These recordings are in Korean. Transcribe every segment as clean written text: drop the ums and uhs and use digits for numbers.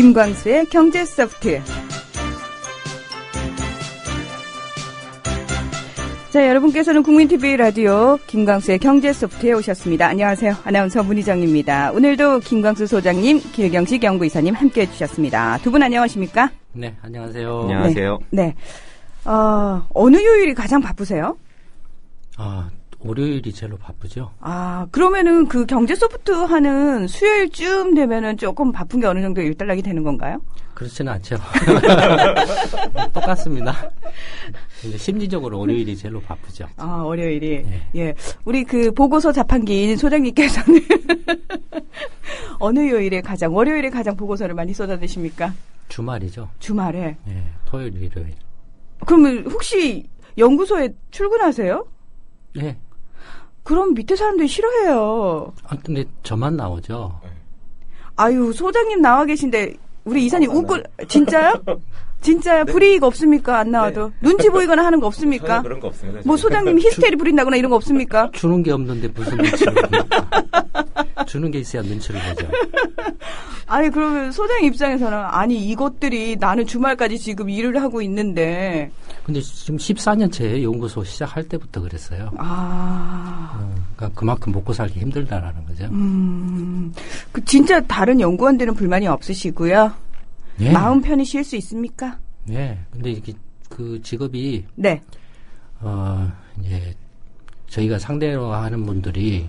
김광수의 경제소프트. 자, 여러분께서는 국민TV 라디오 김광수의 경제소프트에 오셨습니다. 안녕하세요. 아나운서 문희정입니다. 오늘도 김광수 소장님, 길경식 연구이사님 함께해 주셨습니다. 두 분 안녕하십니까? 네, 안녕하세요. 안녕하세요. 네. 어느 요일이 가장 바쁘세요? 월요일이 제일 바쁘죠. 그러면은 그 경제 소프트 하는 수요일쯤 되면은 조금 바쁜 게 어느 정도 일단락이 되는 건가요? 그렇지는 않죠. 똑같습니다. 근데 심리적으로 월요일이 제일 바쁘죠. 월요일이. 네. 예. 우리 그 보고서 자판기인 소장님께서는 어느 요일에 월요일에 가장 보고서를 많이 쏟아내십니까? 주말이죠. 주말에? 네, 토요일, 일요일. 그러면 혹시 연구소에 출근하세요? 네. 그럼 밑에 사람들이 싫어해요. 근데 저만 나오죠. 아유, 소장님 나와 계신데 우리 이사님 웃고 진짜요? 진짜요? 불이익 없습니까? 안 나와도. 네. 눈치 보이거나 하는 거 없습니까? 전혀 그런 거 없습니다. 뭐 소장님 히스테리 부린다거나 이런 거 없습니까? 주는 게 없는데 무슨 눈치를 봅니까? 주는 게 있어야 눈치를 보죠. 아니, 그러면 소장 입장에서는 아니 이것들이 나는 주말까지 지금 일을 하고 있는데. 근데 지금 14년째 연구소 시작할 때부터 그랬어요. 그러니까 그만큼 먹고 살기 힘들다라는 거죠. 진짜 다른 연구원들은 불만이 없으시고요. 네. 마음 편히 쉴 수 있습니까? 네. 근데 이게 그 직업이 네. 이제 저희가 상대로 하는 분들이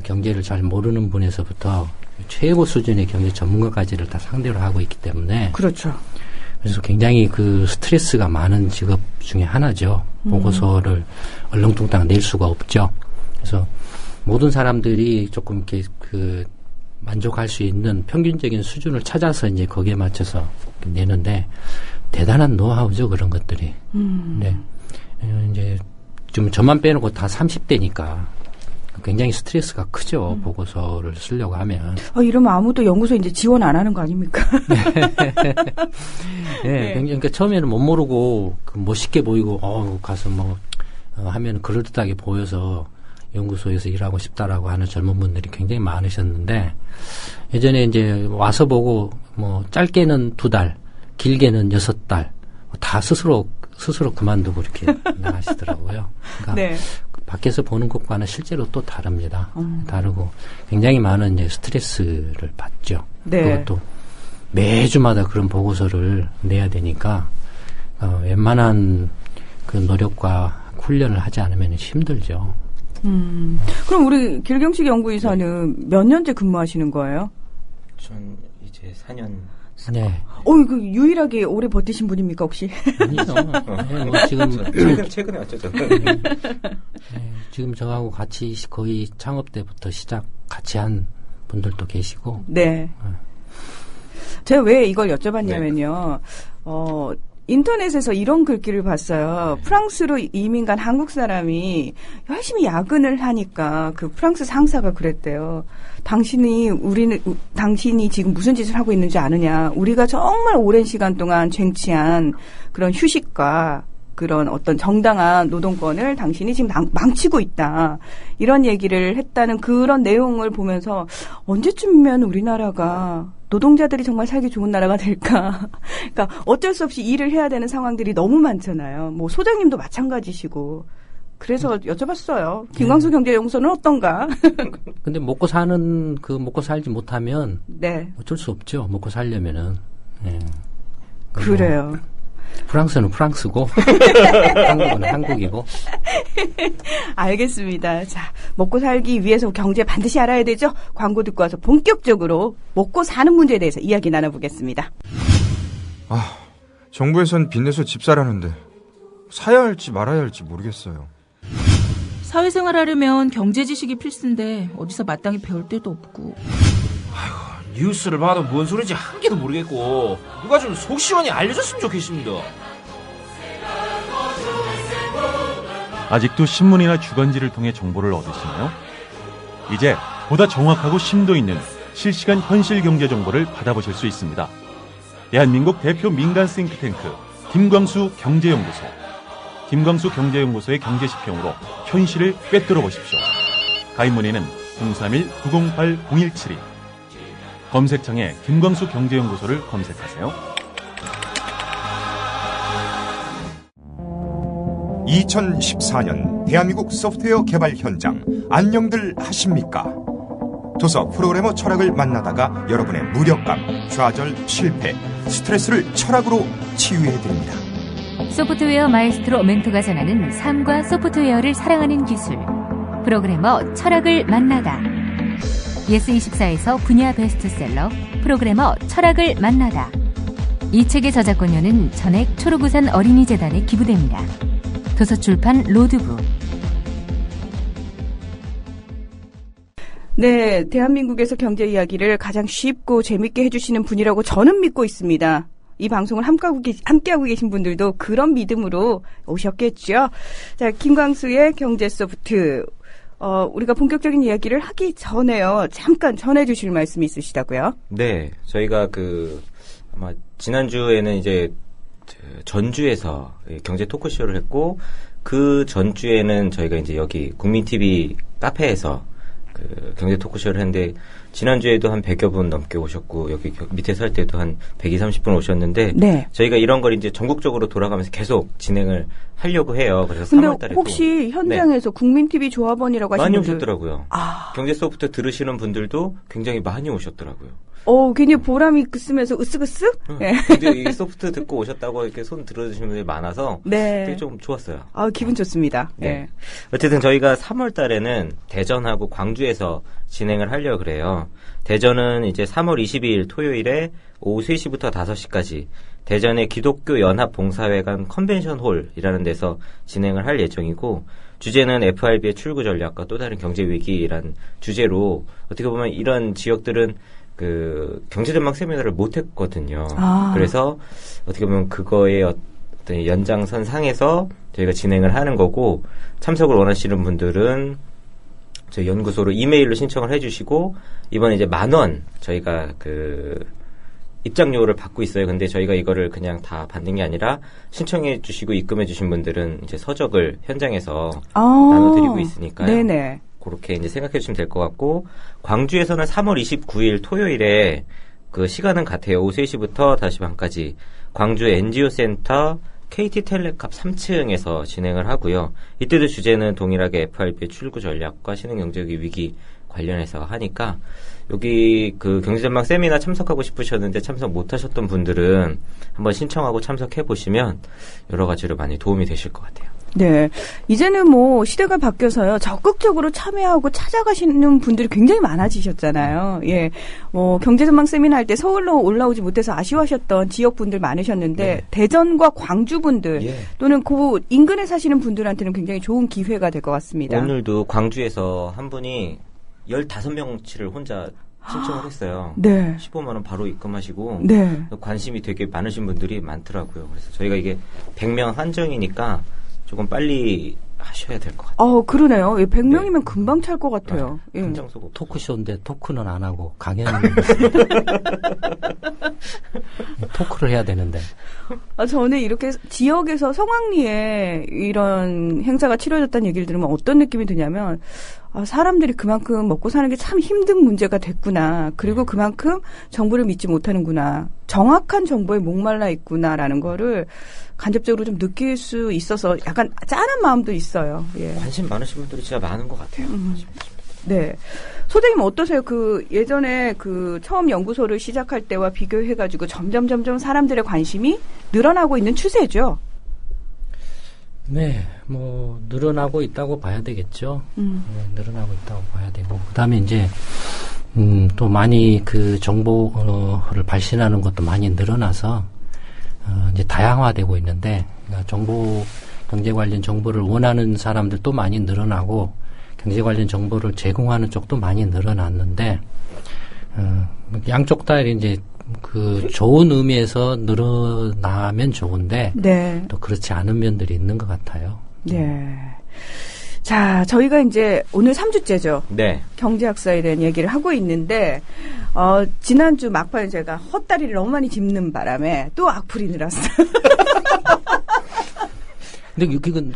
경제를 잘 모르는 분에서부터 최고 수준의 경제 전문가까지를 다 상대로 하고 있기 때문에 그렇죠. 그래서 굉장히 그 스트레스가 많은 직업 중에 하나죠. 보고서를 얼렁뚱땅 낼 수가 없죠. 그래서 모든 사람들이 조금 이렇게 그 만족할 수 있는 평균적인 수준을 찾아서 이제 거기에 맞춰서 내는데 대단한 노하우죠, 그런 것들이. 네. 이제 좀 저만 빼놓고 다 30대니까 굉장히 스트레스가 크죠, 보고서를 쓰려고 하면. 이러면 아무도 연구소 이제 지원 안 하는 거 아닙니까? 네, 굉장히, 그러니까 처음에는 못 모르고 멋있게 보이고, 가서 하면 그럴듯하게 보여서 연구소에서 일하고 싶다라고 하는 젊은 분들이 굉장히 많으셨는데, 예전에 이제 와서 보고, 짧게는 2달, 길게는 6달, 다 스스로 그만두고 이렇게 나가시더라고요. 그러니까 네. 밖에서 보는 것과는 실제로 또 다릅니다. 다르고, 굉장히 많은 이제 스트레스를 받죠. 네. 그것도 매주마다 그런 보고서를 내야 되니까, 웬만한 그 노력과 훈련을 하지 않으면 힘들죠. 그럼 우리 길경식 연구이사는 몇 년째 근무하시는 거예요? 전 이제 4년. 네. 그 유일하게 오래 버티신 분입니까, 혹시? 아니죠. 네, 지금. 최근에 왔죠, 네, 지금 저하고 같이 거의 창업 때부터 같이 한 분들도 계시고. 네. 제가 왜 이걸 여쭤봤냐면요. 인터넷에서 이런 글귀를 봤어요. 프랑스로 이민 간 한국 사람이 열심히 야근을 하니까 그 프랑스 상사가 그랬대요. 당신이 지금 무슨 짓을 하고 있는지 아느냐. 우리가 정말 오랜 시간 동안 쟁취한 그런 휴식과 그런 어떤 정당한 노동권을 당신이 지금 망치고 있다. 이런 얘기를 했다는 그런 내용을 보면서 언제쯤이면 우리나라가 노동자들이 정말 살기 좋은 나라가 될까. 그러니까 어쩔 수 없이 일을 해야 되는 상황들이 너무 많잖아요. 소장님도 마찬가지시고. 그래서 여쭤봤어요. 김광수 경제연구소는 어떤가? 근데 먹고 살지 못하면 네. 어쩔 수 없죠. 먹고 살려면은. 네. 그래요. 프랑스는 프랑스고 한국은 한국이고. 알겠습니다. 자, 먹고 살기 위해서 경제 반드시 알아야 되죠. 광고 듣고 와서 본격적으로 먹고 사는 문제에 대해서 이야기 나눠보겠습니다. 정부에선 빚내서 집 사라는데 사야 할지 말아야 할지 모르겠어요. 사회생활 하려면 경제 지식이 필수인데 어디서 마땅히 배울 데도 없고. 뉴스를 봐도 뭔 소리인지 한 개도 모르겠고 누가 좀 속 시원히 알려줬으면 좋겠습니다. 아직도 신문이나 주간지를 통해 정보를 얻으시나요? 이제 보다 정확하고 심도 있는 실시간 현실 경제 정보를 받아보실 수 있습니다. 대한민국 대표 민간 싱크탱크 김광수 경제연구소. 김광수 경제연구소의 경제시평으로 현실을 꿰뚫어 보십시오. 가입 문의는 031-908-0172 검색창에 김광수 경제연구소를 검색하세요. 2014년 대한민국 소프트웨어 개발 현장 안녕들 하십니까? 도서 프로그래머 철학을 만나다가 여러분의 무력감, 좌절, 실패, 스트레스를 철학으로 치유해드립니다. 소프트웨어 마에스트로 멘토가 전하는 삶과 소프트웨어를 사랑하는 기술. 프로그래머 철학을 만나다. 예스24에서 분야 베스트셀러 프로그래머 철학을 만나다. 이 책의 저작권료는 전액 초록우산 어린이재단에 기부됩니다. 도서출판 로드북. 네, 대한민국에서 경제 이야기를 가장 쉽고 재밌게 해주시는 분이라고 저는 믿고 있습니다. 이 방송을 함께하고 계신 분들도 그런 믿음으로 오셨겠죠. 자, 김광수의 경제소프트. 우리가 본격적인 이야기를 하기 전에요. 잠깐 전해주실 말씀이 있으시다고요? 네, 저희가 아마 지난주에는 이제 전주에서 경제 토크쇼를 했고, 그 전주에는 저희가 이제 여기 국민TV 카페에서 경제 토크쇼를 했는데, 지난주에도 한 100여 분 넘게 오셨고, 여기 밑에 설 때도 한 120, 30분 오셨는데, 네. 저희가 이런 걸 이제 전국적으로 돌아가면서 계속 진행을 하려고 해요. 그래서 3월달에 혹시 현장에서 네. 국민TV 조합원이라고 하시는 많이 분들 오셨더라고요. 경제소프트 들으시는 분들도 굉장히 많이 오셨더라고요. 굉장히 보람이 있으면서 으쓱으쓱? 네. 근데 이 소프트 듣고 오셨다고 이렇게 손 들어주시는 분들이 많아서 네. 되게 좀 좋았어요. 기분 좋습니다. 네. 어쨌든 저희가 3월 달에는 대전하고 광주에서 진행을 하려고 그래요. 대전은 이제 3월 22일 토요일에 오후 3시부터 5시까지 대전의 기독교 연합 봉사회관 컨벤션 홀이라는 데서 진행을 할 예정이고, 주제는 FRB의 출구 전략과 또 다른 경제 위기라는 주제로, 어떻게 보면 이런 지역들은 경제전망 세미나를 못 했거든요. 그래서 어떻게 보면 그거의 어떤 연장선 상에서 저희가 진행을 하는 거고, 참석을 원하시는 분들은 저희 연구소로 이메일로 신청을 해주시고, 이번에 이제 10,000원 저희가 입장료를 받고 있어요. 근데 저희가 이거를 그냥 다 받는 게 아니라 신청해 주시고 입금해 주신 분들은 이제 서적을 현장에서 나눠드리고 있으니까요. 네네. 그렇게 이제 생각해 주시면 될 것 같고, 광주에서는 3월 29일 토요일에 시간은 같아요. 오후 3시부터 5시 반까지 광주 NGO 센터 KT텔레캅 3층에서 진행을 하고요. 이때도 주제는 동일하게 FRB의 출구 전략과 신흥경제적인 위기 관련해서 하니까, 여기 경제전망 세미나 참석하고 싶으셨는데 참석 못하셨던 분들은 한번 신청하고 참석해 보시면 여러 가지로 많이 도움이 되실 것 같아요. 네. 이제는 시대가 바뀌어서요. 적극적으로 참여하고 찾아가시는 분들이 굉장히 많아지셨잖아요. 예. 경제전망 세미나 할 때 서울로 올라오지 못해서 아쉬워하셨던 지역분들 많으셨는데, 네. 대전과 광주분들 또는 그 인근에 사시는 분들한테는 굉장히 좋은 기회가 될 것 같습니다. 오늘도 광주에서 한 분이 15명치를 혼자 신청을 했어요. 네. 15만 원 바로 입금하시고, 네. 관심이 되게 많으신 분들이 많더라고요. 그래서 저희가 이게 100명 한정이니까 조금 빨리 하셔야 될 것 같아요. 그러네요. 100명이면 네. 금방 찰 것 같아요. 토크쇼인데 토크는 안 하고 강연을 토크를 해야 되는데. 저는 이렇게 지역에서 성황리에 이런 행사가 치러졌다는 얘기를 들으면 어떤 느낌이 드냐면, 사람들이 그만큼 먹고 사는 게 참 힘든 문제가 됐구나. 그리고 그만큼 정보를 믿지 못하는구나. 정확한 정보에 목말라 있구나라는 거를 간접적으로 좀 느낄 수 있어서 약간 짠한 마음도 있어요. 예. 관심 많으신 분들이 진짜 많은 것 같아요. 네. 소장님 어떠세요? 예전에 처음 연구소를 시작할 때와 비교해가지고 점점 사람들의 관심이 늘어나고 있는 추세죠? 네, 늘어나고 있다고 봐야 되겠죠. 네, 늘어나고 있다고 봐야 되고, 그 다음에 이제, 또 많이 정보를 발신하는 것도 많이 늘어나서, 이제 다양화되고 있는데, 그러니까 경제 관련 정보를 원하는 사람들도 많이 늘어나고, 경제 관련 정보를 제공하는 쪽도 많이 늘어났는데, 양쪽 다 이제, 좋은 의미에서 늘어나면 좋은데, 네. 또 그렇지 않은 면들이 있는 것 같아요. 네. 자, 저희가 이제 오늘 3주째죠. 네. 경제학사에 대한 얘기를 하고 있는데, 지난주 막판에 제가 헛다리를 너무 많이 짚는 바람에 또 악플이 늘었어요. 근데 이건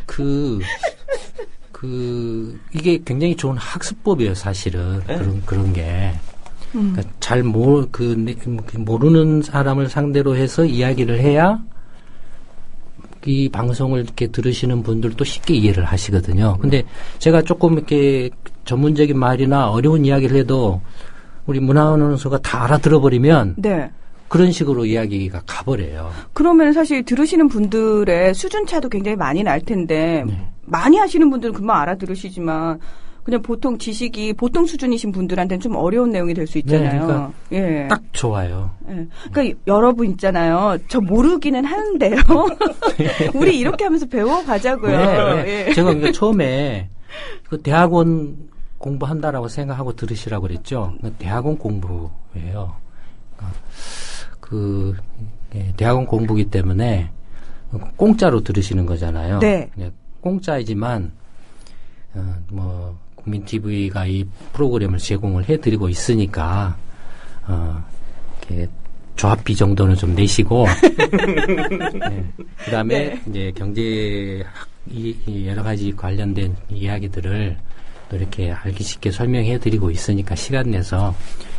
이게 굉장히 좋은 학습법이에요, 사실은. 네? 그런 게. 그러니까 잘 모르는 사람을 상대로 해서 이야기를 해야 이 방송을 이렇게 들으시는 분들도 쉽게 이해를 하시거든요. 근데 제가 조금 이렇게 전문적인 말이나 어려운 이야기를 해도 우리 문화아나운서가 다 알아들어버리면 네. 그런 식으로 이야기가 가버려요. 그러면 사실 들으시는 분들의 수준차도 굉장히 많이 날 텐데 네. 많이 하시는 분들은 금방 알아들으시지만 그냥 보통 지식이 보통 수준이신 분들한테는 좀 어려운 내용이 될 수 있잖아요. 네, 그러니까 예. 딱 좋아요. 예. 그러니까 여러분 있잖아요. 저 모르기는 하는데요. 우리 이렇게 하면서 배워가자고요. 네. 예. 제가 그러니까 처음에 그 대학원 공부한다라고 생각하고 들으시라고 그랬죠. 대학원 공부예요. 대학원 공부기 때문에 공짜로 들으시는 거잖아요. 네. 공짜이지만 국민 TV가 이 프로그램을 제공을 해드리고 있으니까 이렇게 조합비 정도는 좀 내시고 네. 그다음에 네. 이제 경제학 여러 가지 관련된 이야기들을 또 이렇게 알기 쉽게 설명해드리고 있으니까 시간 내서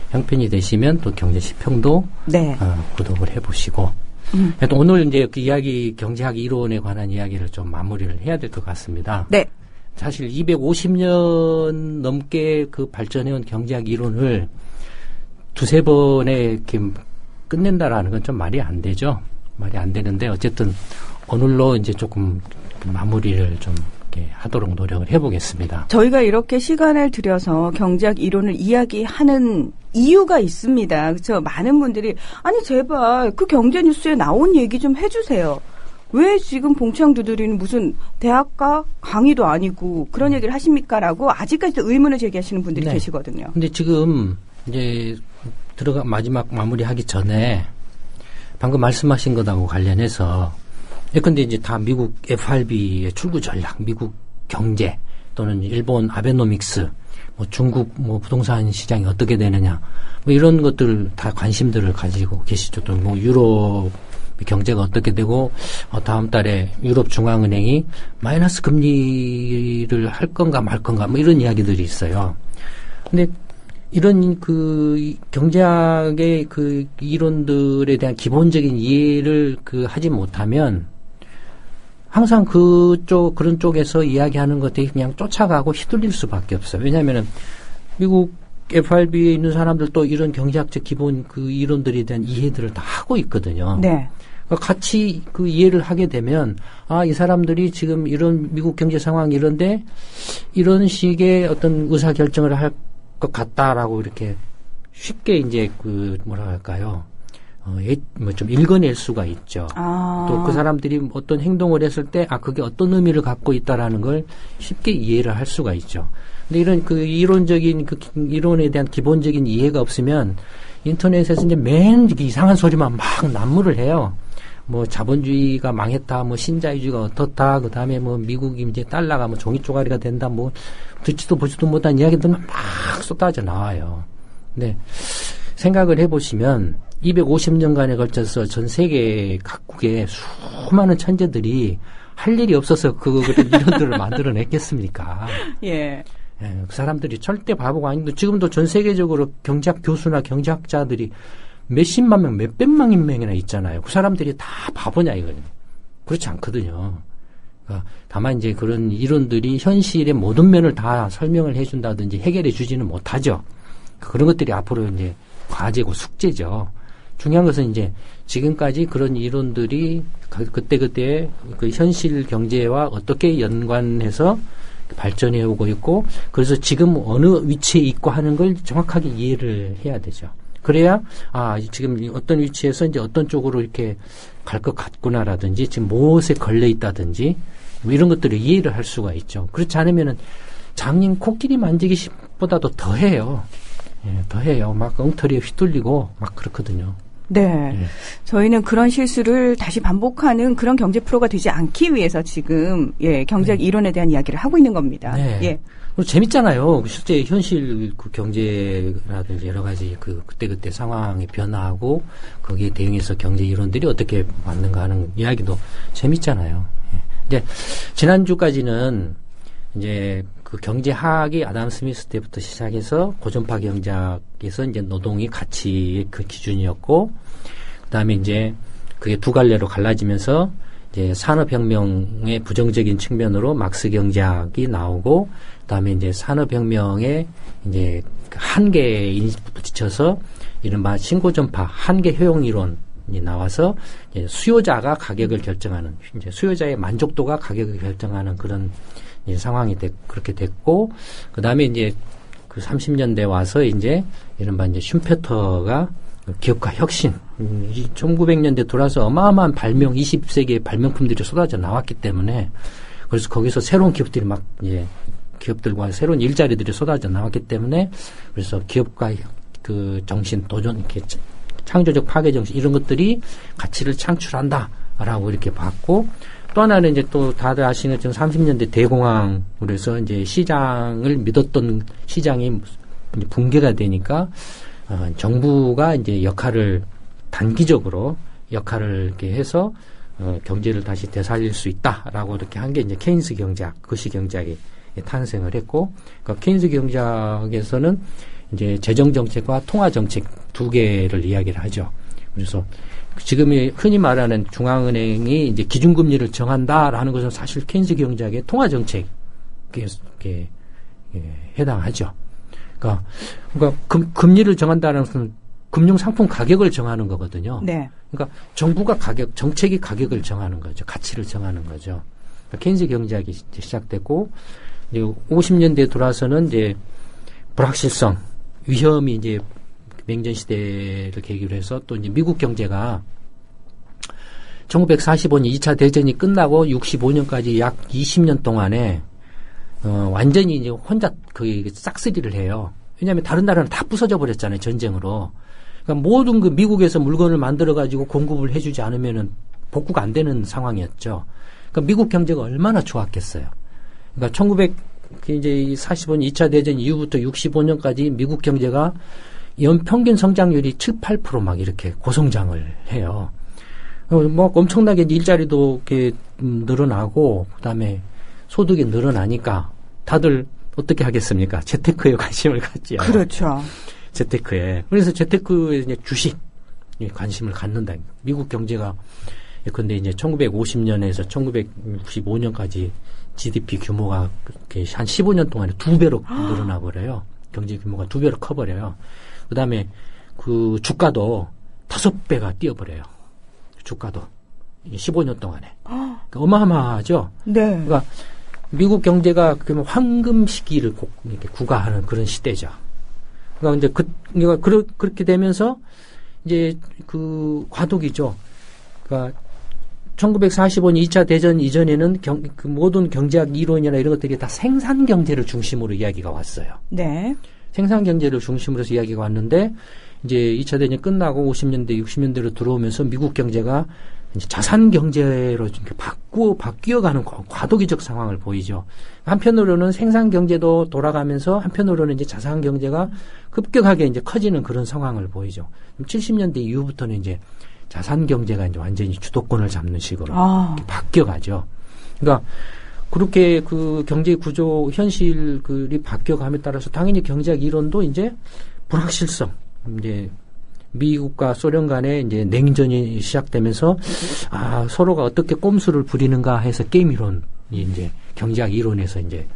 형편이 되시면 또 경제시평도 네. 구독을 해보시고 또 오늘 이제 그 이야기 경제학 이론에 관한 이야기를 좀 마무리를 해야 될 것 같습니다. 네. 사실 250년 넘게 그 발전해온 경제학 이론을 두세 번에 이렇게 끝낸다라는 건 좀 말이 안 되죠. 말이 안 되는데 어쨌든 오늘로 이제 조금 마무리를 좀 이렇게 하도록 노력을 해보겠습니다. 저희가 이렇게 시간을 들여서 경제학 이론을 이야기하는 이유가 있습니다. 그렇죠? 많은 분들이 아니 제발 그 경제 뉴스에 나온 얘기 좀 해주세요. 왜 지금 봉창 두드리는 무슨 대학가 강의도 아니고 그런 얘기를 하십니까라고 아직까지도 의문을 제기하시는 분들이 네. 계시거든요. 근데 지금 이제 마지막 마무리하기 전에 방금 말씀하신 것하고 관련해서 예컨대 이제 다 미국 FRB의 출구 전략, 미국 경제 또는 일본 아베노믹스, 중국 부동산 시장이 어떻게 되느냐, 이런 것들 다 관심들을 가지고 계시죠. 또 유럽 경제가 어떻게 되고 다음 달에 유럽 중앙은행이 마이너스 금리를 할 건가 말 건가 이런 이야기들이 있어요. 근데 이런 그 경제학의 그 이론들에 대한 기본적인 이해를 하지 못하면 항상 그런 쪽에서 이야기하는 것들이 그냥 쫓아가고 휘둘릴 수밖에 없어요. 왜냐하면은 미국 FRB에 있는 사람들도 이런 경제학적 기본 그 이론들에 대한 이해들을 다 하고 있거든요. 네. 같이 그 이해를 하게 되면 이 사람들이 지금 이런 미국 경제 상황이 이런데 이런 식의 어떤 의사 결정을 할 것 같다라고 이렇게 쉽게 이제 좀 읽어낼 수가 있죠. 또 그 사람들이 어떤 행동을 했을 때 그게 어떤 의미를 갖고 있다라는 걸 쉽게 이해를 할 수가 있죠. 근데 이런 그 이론적인 그 이론에 대한 기본적인 이해가 없으면 인터넷에서 이제 맨 이상한 소리만 막 난무를 해요. 자본주의가 망했다, 신자유주의가 어떻다, 그 다음에 미국이 이제 달러가 종이 쪼가리가 된다, 듣지도 보지도 못한 이야기들만 막 쏟아져 나와요. 근데 생각을 해보시면 250년간에 걸쳐서 전 세계 각국의 수많은 천재들이 할 일이 없어서 그런 이론들을 만들어냈겠습니까? 예. 그 사람들이 절대 바보가 아닌데 지금도 전 세계적으로 경제학 교수나 경제학자들이 몇십만 명, 몇백만 명이나 있잖아요. 그 사람들이 다 바보냐 이거예요. 그렇지 않거든요. 그러니까 다만 이제 그런 이론들이 현실의 모든 면을 다 설명을 해준다든지 해결해 주지는 못하죠. 그런 것들이 앞으로 이제 과제고 숙제죠. 중요한 것은 이제 지금까지 그런 이론들이 그때그때 그 현실 경제와 어떻게 연관해서 발전해 오고 있고 그래서 지금 어느 위치에 있고 하는 걸 정확하게 이해를 해야 되죠. 그래야 지금 어떤 위치에서 이제 어떤 쪽으로 이렇게 갈 것 같구나라든지 지금 무엇에 걸려 있다든지 이런 것들을 이해를 할 수가 있죠. 그렇지 않으면은 장님 코끼리 만지기보다도 더해요. 예, 더해요. 막 엉터리에 휘둘리고 막 그렇거든요. 네. 예. 저희는 그런 실수를 다시 반복하는 그런 경제 프로가 되지 않기 위해서 지금 경제학 이론에 대한 이야기를 하고 있는 겁니다. 네. 예. 그리고 재밌잖아요. 실제 현실 그 경제라든지 여러 가지 그때 상황이 변화하고 거기에 대응해서 경제 이론들이 어떻게 맞는가 하는 이야기도 재밌잖아요. 예. 이제 지난주까지는 이제 그 경제학이 아담 스미스 때부터 시작해서 고전파 경제학에서 이제 노동이 가치의 그 기준이었고, 그다음에 이제 그게 두 갈래로 갈라지면서 이제 산업혁명의 부정적인 측면으로 막스 경제학이 나오고, 그다음에 이제 산업혁명의 이제 한계에 부딪혀서 이른바 신고전파 한계 효용 이론이 나와서 이제 수요자가 가격을 결정하는, 이제 수요자의 만족도가 가격을 결정하는 그런 이제 상황이 그렇게 됐고, 그 다음에 이제 그 30년대 와서 이제 이른바 이제 슈페터가 기업가 혁신, 1900년대 돌아서 어마어마한 발명, 20세기의 발명품들이 쏟아져 나왔기 때문에, 그래서 거기서 새로운 기업들이 막, 예, 기업들과 새로운 일자리들이 쏟아져 나왔기 때문에, 그래서 기업가 그 정신, 도전, 이렇게 창조적 파괴 정신, 이런 것들이 가치를 창출한다라고 이렇게 봤고, 또 하나는 이제 또 다들 아시는 것처럼 30년대 대공황으로 해서 이제 시장을 믿었던 시장이 이제 붕괴가 되니까, 정부가 이제 역할을 단기적으로 역할을 이렇게 해서 경제를 다시 되살릴 수 있다라고 이렇게 한 게 이제 케인스 경제학, 거시 경제학이 탄생을 했고, 그러니까 케인스 경제학에서는 이제 재정 정책과 통화 정책 두 개를 이야기를 하죠. 그래서 지금 흔히 말하는 중앙은행이 이제 기준금리를 정한다라는 것은 사실 케인스 경제학의 통화 정책에 해당하죠. 그러니까 금리를 정한다는 것은 금융상품 가격을 정하는 거거든요. 네. 그러니까 정부가 정책이 가격을 정하는 거죠. 가치를 정하는 거죠. 그러니까 케인스 경제학이 이제 시작됐고, 이제 50년대에 돌아서는 이제 불확실성, 위험이 이제 냉전 시대를 계기로 해서 또 이제 미국 경제가 1945년 2차 대전이 끝나고 65년까지 약 20년 동안에 완전히 이제 혼자 그 싹쓸이를 해요. 왜냐하면 다른 나라는 다 부서져 버렸잖아요, 전쟁으로. 그러니까 모든 그 미국에서 물건을 만들어 가지고 공급을 해주지 않으면은 복구가 안 되는 상황이었죠. 그러니까 미국 경제가 얼마나 좋았겠어요. 그러니까 1945년 2차 대전 이후부터 65년까지 미국 경제가 연평균 성장률이 7, 8% 막 이렇게 고성장을 해요. 뭐 엄청나게 일자리도 이렇게 늘어나고, 그다음에 소득이 늘어나니까 다들 어떻게 하겠습니까? 재테크에 관심을 갖지요. 그렇죠. 재테크에. 그래서 재테크에 이제 주식에 관심을 갖는다. 미국 경제가 근데 이제 1950년에서 1995년까지 GDP 규모가 한 15년 동안에 2배로 늘어나 버려요. 경제 규모가 2배로 커 버려요. 그다음에 그 주가도 5배가 뛰어 버려요. 주가도 15년 동안에. 그러니까 어마어마하죠. 네. 그러니까 미국 경제가 그러면 황금 시기를 이렇게 구가하는 그런 시대죠. 그러니까 이제 그렇게 되면서 이제 그 과도기죠. 그러니까 1945년 2차 대전 이전에는 그 모든 경제학 이론이나 이런 것들이 다 생산 경제를 중심으로 이야기가 왔어요. 네. 생산 경제를 중심으로 해서 이야기가 왔는데, 이제 2차 대전 끝나고 50년대, 60년대로 들어오면서 미국 경제가 이제 자산 경제로 이렇게 바뀌어가는 과도기적 상황을 보이죠. 한편으로는 생산 경제도 돌아가면서 한편으로는 이제 자산 경제가 급격하게 이제 커지는 그런 상황을 보이죠. 70년대 이후부터는 이제 자산 경제가 이제 완전히 주도권을 잡는 식으로 바뀌어가죠. 그러니까 그렇게 그 경제 구조 현실이 바뀌어감에 따라서 당연히 경제학 이론도 이제 불확실성, 이제 미국과 소련 간에 이제 냉전이 시작되면서 서로가 어떻게 꼼수를 부리는가 해서 게임 이론이 이제 경제학 이론에서 이제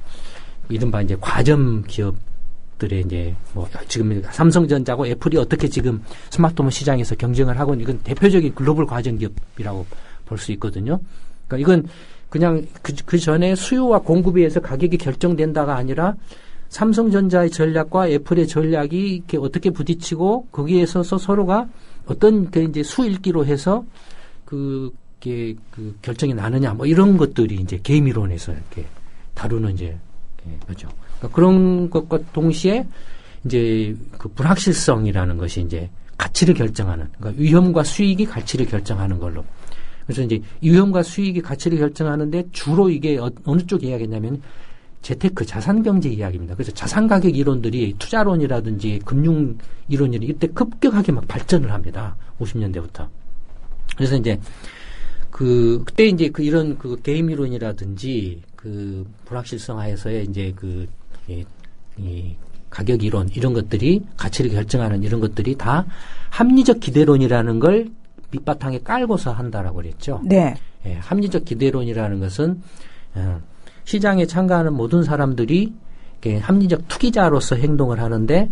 이른바 이제 과점 기업들의 이제 뭐 지금 삼성전자고 애플이 어떻게 지금 스마트폰 시장에서 경쟁을 하고 이건 대표적인 글로벌 과점 기업이라고 볼 수 있거든요. 그러니까 이건 그냥 그 전에 수요와 공급에 의해서 가격이 결정된다가 아니라 삼성전자의 전략과 애플의 전략이 이렇게 어떻게 부딪히고 거기에서 서로가 어떤 그 이제 수일기로 해서 그게 그 결정이 나느냐 뭐 이런 것들이 이제 게임 이론에서 이렇게 다루는 이제 거죠. 그러니까 그런 것과 동시에 이제 그 불확실성이라는 것이 이제 가치를 결정하는, 그러니까 위험과 수익이 가치를 결정하는 걸로. 그래서 이제 위험과 수익이 가치를 결정하는데 주로 이게 어느 쪽 이야기냐면 재테크, 자산경제 이야기입니다. 그래서 자산가격 이론들이 투자론이라든지 금융 이론이 이때 급격하게 막 발전을 합니다. 50년대부터. 그래서 이제 그때 이제 이런 게임 이론이라든지 그 불확실성하에서의 이제 그 이 가격 이론 이런 것들이 가치를 결정하는 이런 것들이 다 합리적 기대론이라는 걸 밑바탕에 깔고서 한다라고 그랬죠. 네. 예, 합리적 기대론이라는 것은 시장에 참가하는 모든 사람들이 합리적 투기자로서 행동을 하는데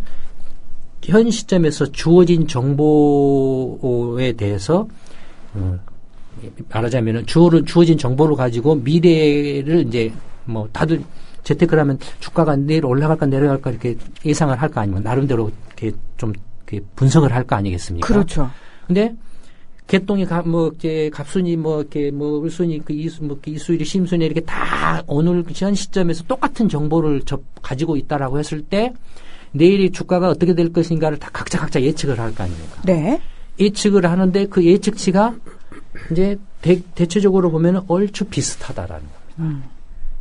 현 시점에서 주어진 정보에 대해서 말하자면은 주어진 정보를 가지고 미래를 이제 뭐 다들 재테크를 하면 주가가 내일 올라갈까 내려갈까 이렇게 예상을 할 거 아니면 나름대로 이렇게 좀 이렇게 분석을 할 거 아니겠습니까? 그렇죠. 근데 개똥이 갑순이 을순이 이수일이 심순이 이렇게 다 오늘 현 시점에서 똑같은 정보를 가지고 있다라고 했을 때 내일이 주가가 어떻게 될 것인가를 다 각자 예측을 할 거 아닙니까? 네. 예측을 하는데 그 예측치가 이제 대체적으로 보면 얼추 비슷하다라는 겁니다.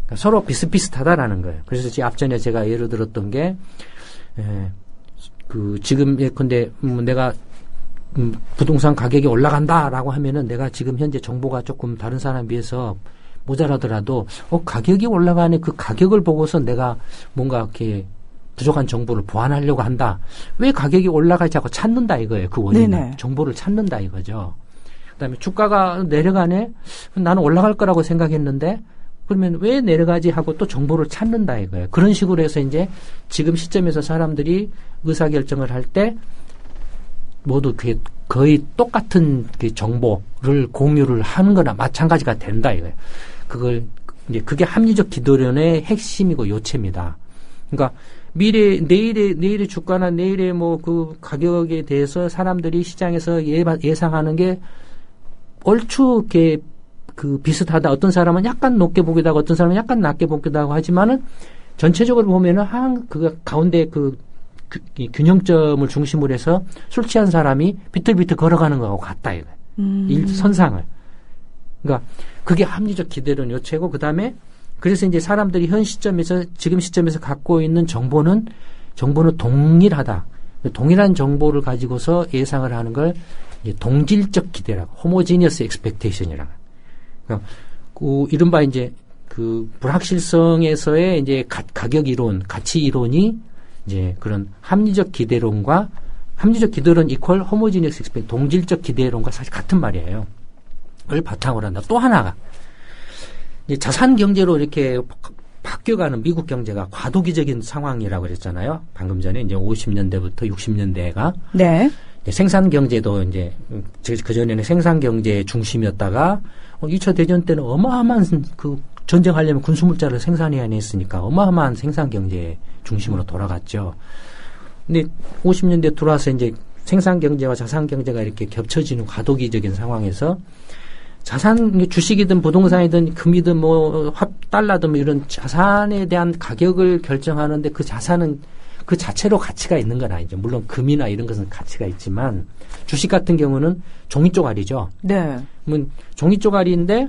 그러니까 서로 비슷비슷하다라는 거예요. 그래서 앞전에 제가 예를 들었던 게, 지금 예컨대, 내가, 부동산 가격이 올라간다라고 하면은 내가 지금 현재 정보가 조금 다른 사람에 비해서 모자라더라도, 가격이 올라가네. 그 가격을 보고서 내가 뭔가 이렇게 부족한 정보를 보완하려고 한다. 왜 가격이 올라갈지 하고 찾는다 이거예요. 그 원인은. 네네. 정보를 찾는다 이거죠. 그 다음에 주가가 내려가네. 나는 올라갈 거라고 생각했는데, 그러면 왜 내려가지 하고 또 정보를 찾는다 이거예요. 그런 식으로 해서 이제 지금 시점에서 사람들이 의사결정을 할 때 모두 거의 똑같은 정보를 공유를 하는 거나 마찬가지가 된다 이거예요. 그게 합리적 기도론의 핵심이고 요체입니다. 그러니까 내일의 주가나 내일의 그 가격에 대해서 사람들이 시장에서 예상하는 게 얼추 이렇게 비슷하다. 어떤 사람은 약간 높게 보기도 하고 어떤 사람은 약간 낮게 보기도 하고 하지만은 전체적으로 보면은 가운데 균형점을 중심으로 해서 술 취한 사람이 비틀비틀 걸어가는 거하고 같다 이거예요. 선상을. 그러니까 그게 합리적 기대론 요체고 그다음에 그래서 이제 사람들이 지금 시점에서 갖고 있는 정보는 동일하다. 동일한 정보를 가지고서 예상을 하는 걸 이제 동질적 기대라고, homogeneous expectation이라고. 그러니까 이른바 이제 불확실성에서의 이제 가격 이론, 가치 이론이 이제 그런 합리적 기대론 이퀄 homogeneous expectation, 동질적 기대론과 사실 같은 말이에요. 그걸 바탕으로 한다. 또 하나가 이제 자산 경제로 이렇게 바뀌어가는 미국 경제가 과도기적인 상황이라고 그랬잖아요. 방금 전에 이제 50년대부터 60년대가. 네. 생산 경제도 이제 그 전에는 생산 경제의 중심이었다가 2차 대전 때는 어마어마한 전쟁하려면 군수물자를 생산해야 했으니까 어마어마한 생산 경제의 중심으로 돌아갔죠. 근데 50년대 들어와서 이제 생산 경제와 자산 경제가 이렇게 겹쳐지는 과도기적인 상황에서 주식이든 부동산이든 금이든 달러든 이런 자산에 대한 가격을 결정하는데 그 자산은 그 자체로 가치가 있는 건 아니죠. 물론 금이나 이런 것은 가치가 있지만 주식 같은 경우는 종이 쪼가리죠. 네. 종이 쪼가리인데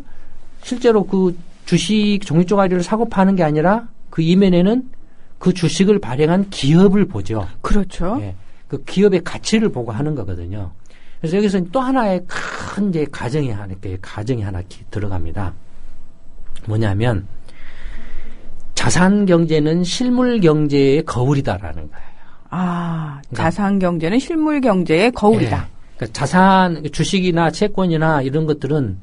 실제로 그 주식 종이 쪼가리를 사고 파는 게 아니라 그 이면에는 그 주식을 발행한 기업을 보죠. 그렇죠. 네. 그 기업의 가치를 보고 하는 거거든요. 그래서 여기서 또 하나의 큰 이제 가정이 하나 들어갑니다. 뭐냐면 자산 경제는 실물 경제의 거울이다라는 거예요. 그러니까 자산 경제는 실물 경제의 거울이다. 네. 그러니까 주식이나 채권이나 이런 것들은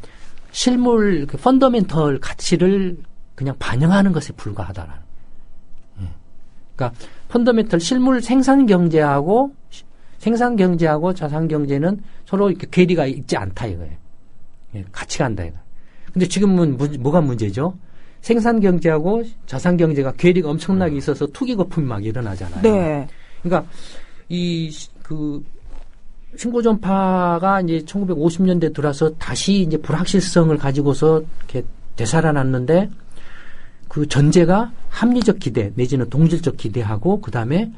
실물 펀더멘털 가치를 그냥 반영하는 것에 불과하다라는. 그러니까 펀더멘털 실물 생산 경제하고 자산 경제는 서로 이렇게 괴리가 있지 않다 이거예요. 같이 간다 이거. 근데 지금은 뭐가 문제죠? 생산 경제하고 자산 경제가 괴리가 엄청나게 있어서 투기 거품이 막 일어나잖아요. 네. 그러니까 신고 전파가 이제 1950년대 들어서 다시 이제 불확실성을 가지고서 이렇게 되살아났는데 그 전제가 합리적 기대 내지는 동질적 기대하고 그다음에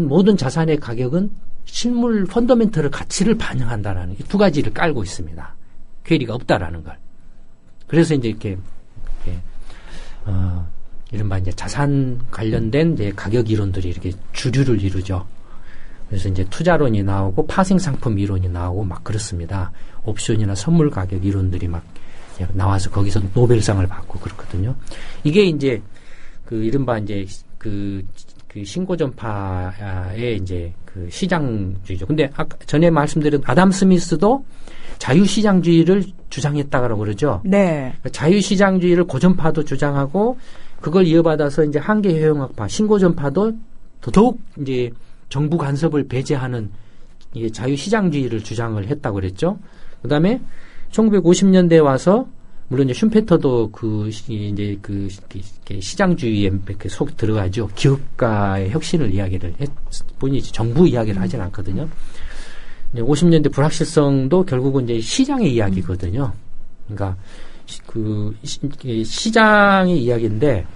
모든 자산의 가격은 실물 펀더멘털의 가치를 반영한다라는 이 두 가지를 깔고 있습니다. 괴리가 없다라는 걸. 그래서 이제 이렇게 이른바 이제 자산 관련된 이제 가격 이론들이 이렇게 주류를 이루죠. 그래서 이제 투자론이 나오고 파생 상품 이론이 나오고 막 그렇습니다. 옵션이나 선물 가격 이론들이 막 나와서 거기서 노벨상을 받고 그렇거든요. 이게 이제 그 이른바 이제 그 신고전파의 이제 그 시장주의죠. 근데 아까 전에 말씀드린 아담 스미스도 자유시장주의를 주장했다고 그러죠. 네. 자유시장주의를 고전파도 주장하고 그걸 이어받아서 이제 한계효용학파, 신고전파도 더더욱 이제 정부 간섭을 배제하는 이게 자유시장주의를 주장을 했다고 그랬죠. 그다음에 1950년대에 와서 물론 이제 슈페터도 이제 시장주의에 속 들어가죠. 기업가의 혁신을 이야기를 본인이 정부 이야기를 하진 않거든요. 이제 50년대 불확실성도 결국은 이제 시장의 이야기거든요. 그러니까 시장의 이야기인데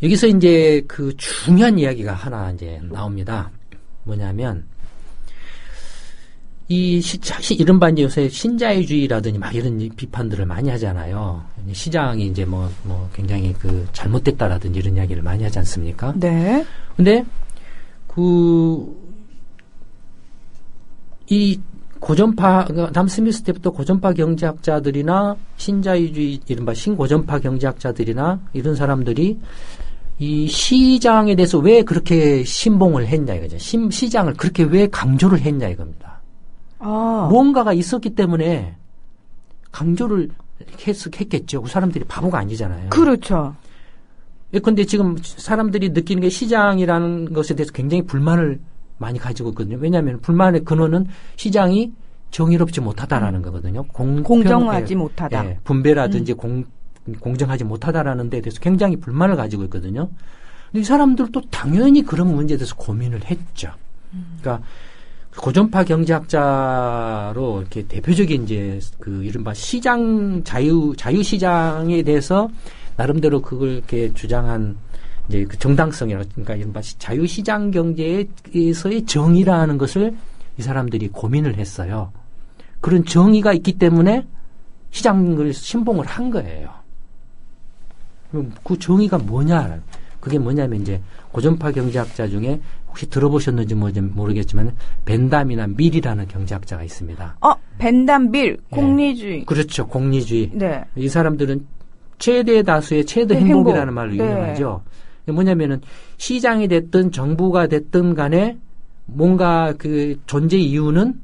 여기서 이제 그 중요한 이야기가 하나 이제 나옵니다. 뭐냐면 이른바 이제 요새 신자유주의라든지 막 이런 비판들을 많이 하잖아요. 시장이 이제 뭐 굉장히 그 잘못됐다라든지 이런 이야기를 많이 하지 않습니까? 네. 근데 이 고전파, 아담 스미스 때부터 고전파 경제학자들이나 신자유주의, 이른바 신고전파 경제학자들이나 이런 사람들이 이 시장에 대해서 왜 그렇게 신봉을 했냐 이거죠. 시장을 그렇게 왜 강조를 했냐 이겁니다. 무언가가 있었기 때문에 강조를 했겠죠. 그 사람들이 바보가 아니잖아요. 그렇죠. 그런데 지금 사람들이 느끼는 게 시장이라는 것에 대해서 굉장히 불만을 많이 가지고 있거든요. 왜냐하면 불만의 근원은 시장이 정의롭지 못하다라는 거거든요. 공정하지 못하다. 예, 분배라든지 공정하지 못하다라는 데에 대해서 굉장히 불만을 가지고 있거든요. 근데 이 사람들도 당연히 그런 문제에 대해서 고민을 했죠. 그러니까 고전파 경제학자로 이렇게 대표적인 이제 그 이른바 시장 자유시장에 대해서 나름대로 그걸 이렇게 주장한 이제 그 정당성이라 그러니까 이른바 자유시장 경제에서의 정의라는 것을 이 사람들이 고민을 했어요. 그런 정의가 있기 때문에 시장을 신봉을 한 거예요. 그럼 그 정의가 뭐냐? 그게 뭐냐면 이제 고전파 경제학자 중에 혹시 들어보셨는지 모르겠지만 벤담이나 밀이라는 경제학자가 있습니다. 벤담 밀 공리주의. 네. 그렇죠. 공리주의. 네. 이 사람들은 최대 다수의 최대 행복이라는 말로 유명하죠. 뭐냐면은 시장이 됐든 정부가 됐든 간에 뭔가 그 존재 이유는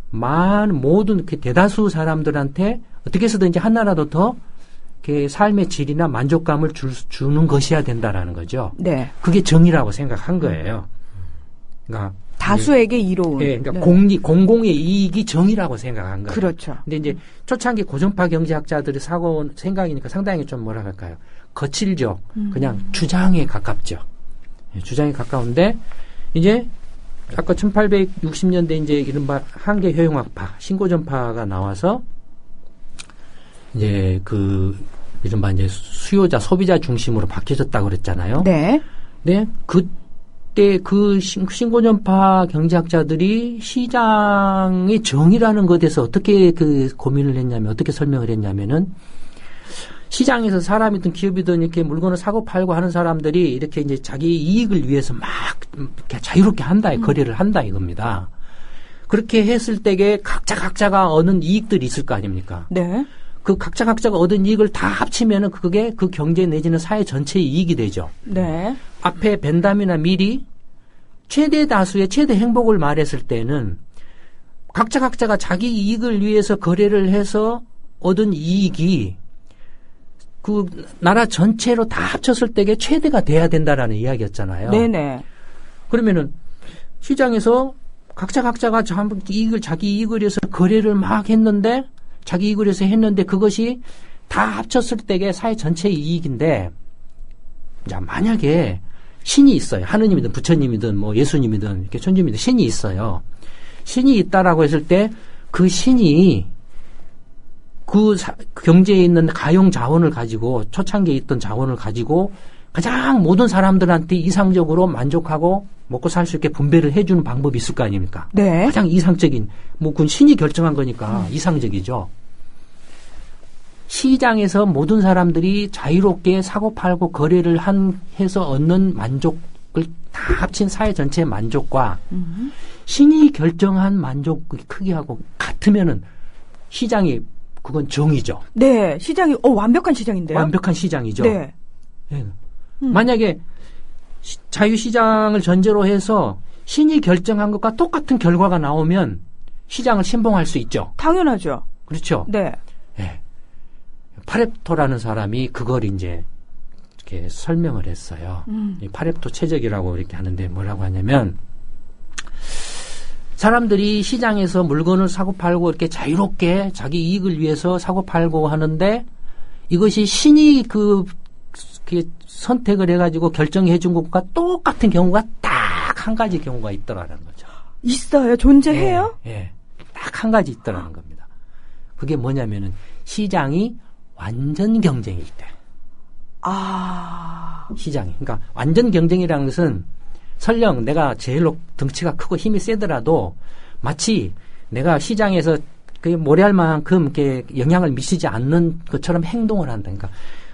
모든 그 대다수 사람들한테 어떻게 해서든지 하나라도 더 삶의 질이나 만족감을 주는 것이어야 된다라는 거죠. 네. 그게 정의라고 생각한 거예요. 그러니까 다수에게 이로운. 네, 그러니까 네. 공공의 이익이 정의라고 생각한 거예요. 그렇죠. 근데 이제 초창기 고전파 경제학자들이 생각이니까 상당히 좀 뭐라 할까요? 거칠죠. 그냥 주장에 가깝죠. 네, 주장에 가까운데 이제 아까 1860년대 이제 이른바 한계효용학파, 신고전파가 나와서 이제 이른바 이제 수요자, 소비자 중심으로 바뀌어졌다고 그랬잖아요. 네. 네. 그때 신고전파 경제학자들이 시장의 정의라는 것에 대해서 어떻게 고민을 했냐면, 어떻게 설명을 했냐면은, 시장에서 사람이든 기업이든 이렇게 물건을 사고 팔고 하는 사람들이 이렇게 이제 자기 이익을 위해서 막 이렇게 자유롭게 거래를 한다 이겁니다. 그렇게 했을 때에 각자가 얻는 이익들이 있을 거 아닙니까? 네. 그 각자가 얻은 이익을 다 합치면은 그게 그 경제 내지는 사회 전체의 이익이 되죠. 네. 앞에 벤담이나 밀이 최대 다수의 최대 행복을 말했을 때는 각자가 자기 이익을 위해서 거래를 해서 얻은 이익이 그 나라 전체로 다 합쳤을 때에 최대가 돼야 된다라는 이야기였잖아요. 네네. 그러면은 시장에서 각자가 자기 이익을 위해서 거래를 막 했는데 자기 이익을 위해서 했는데 그것이 다 합쳤을 때의 사회 전체의 이익인데 자, 만약에 신이 있어요. 하느님이든 부처님이든 뭐 예수님이든 이렇게 천주님이든 신이 있어요. 신이 있다라고 했을 때 그 신이 그 경제에 있는 가용 자원을 가지고 초창기에 있던 자원을 가지고 가장 모든 사람들한테 이상적으로 만족하고 먹고 살 수 있게 분배를 해주는 방법이 있을 거 아닙니까? 네. 가장 이상적인 그건 신이 결정한 거니까 이상적이죠. 시장에서 모든 사람들이 자유롭게 사고 팔고 거래를 해서 얻는 만족을 다 합친 사회 전체의 만족과 신이 결정한 만족의 크기하고 같으면은 시장이 그건 정의죠. 네, 시장이 완벽한 시장인데요. 완벽한 시장이죠. 네. 예. 만약에 자유시장을 전제로 해서 신이 결정한 것과 똑같은 결과가 나오면 시장을 신봉할 수 있죠. 당연하죠. 그렇죠. 네. 예. 파레토라는 사람이 그걸 이제 이렇게 설명을 했어요. 이 파레토 최적이라고 이렇게 하는데 뭐라고 하냐면 사람들이 시장에서 물건을 사고 팔고 이렇게 자유롭게 자기 이익을 위해서 사고 팔고 하는데 이것이 신이 그 선택을 해가지고 결정해 준 것과 똑같은 경우가 딱 한 가지 경우가 있더라는 거죠. 있어요? 존재해요? 예. 딱 한 가지 있더라는 겁니다. 그게 뭐냐면은 시장이 완전 경쟁일 때. 시장이. 그러니까 완전 경쟁이라는 것은 설령 내가 제일로 덩치가 크고 힘이 세더라도 마치 내가 시장에서 그 모래알 만큼 이렇게 영향을 미치지 않는 것처럼 행동을 한다. 그러니까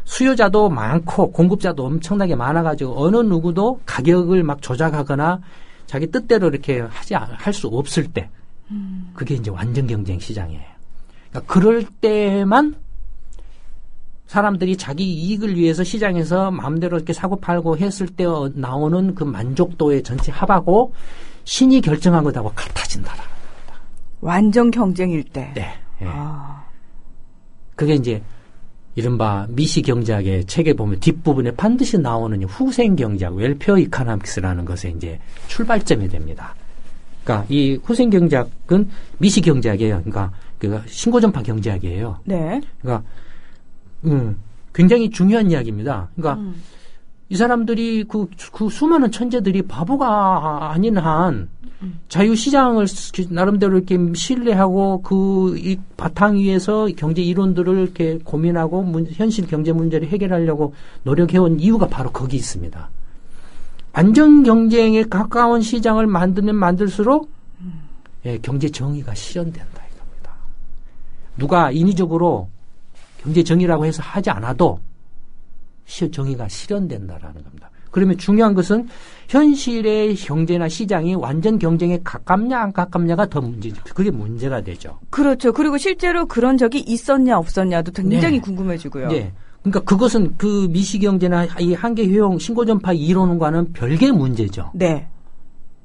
수요자도 많고 공급자도 엄청나게 많아가지고 어느 누구도 가격을 막 조작하거나 자기 뜻대로 이렇게 할 수 없을 때 그게 이제 완전 경쟁 시장이에요. 그러니까 그럴 때만 사람들이 자기 이익을 위해서 시장에서 마음대로 이렇게 사고 팔고 했을 때 나오는 그 만족도의 전체 합하고 신이 결정한 것하고 같아진다라는 겁니다. 완전 경쟁일 때. 네. 예. 그게 이제 이른바 미시 경제학의 책에 보면 뒷부분에 반드시 나오는 후생 경제학, 웰페어 이코노믹스라는 것의 이제 출발점이 됩니다. 그러니까 이 후생 경제학은 미시 경제학이에요. 그러니까 그 신고전파 경제학이에요. 네. 그러니까 굉장히 중요한 이야기입니다. 그러니까 이 사람들이 그 수많은 천재들이 바보가 아닌 한 자유시장을 나름대로 이렇게 신뢰하고 이 바탕 위에서 경제 이론들을 이렇게 고민하고 현실 경제 문제를 해결하려고 노력해온 이유가 바로 거기 있습니다. 안전 경쟁에 가까운 시장을 만들면 만들수록 경제 정의가 실현된다 이겁니다. 누가 인위적으로 경제 정의라고 해서 하지 않아도 정의가 실현된다라는 겁니다. 그러면 중요한 것은 현실의 경제나 시장이 완전 경쟁에 가깝냐 안 가깝냐가 더 문제죠. 그게 문제가 되죠. 그렇죠. 그리고 실제로 그런 적이 있었냐 없었냐도 굉장히 궁금해지고요. 네. 그러니까 그것은 그 미시경제나 이 한계효용 신고전파 이론과는 별개의 문제죠. 네.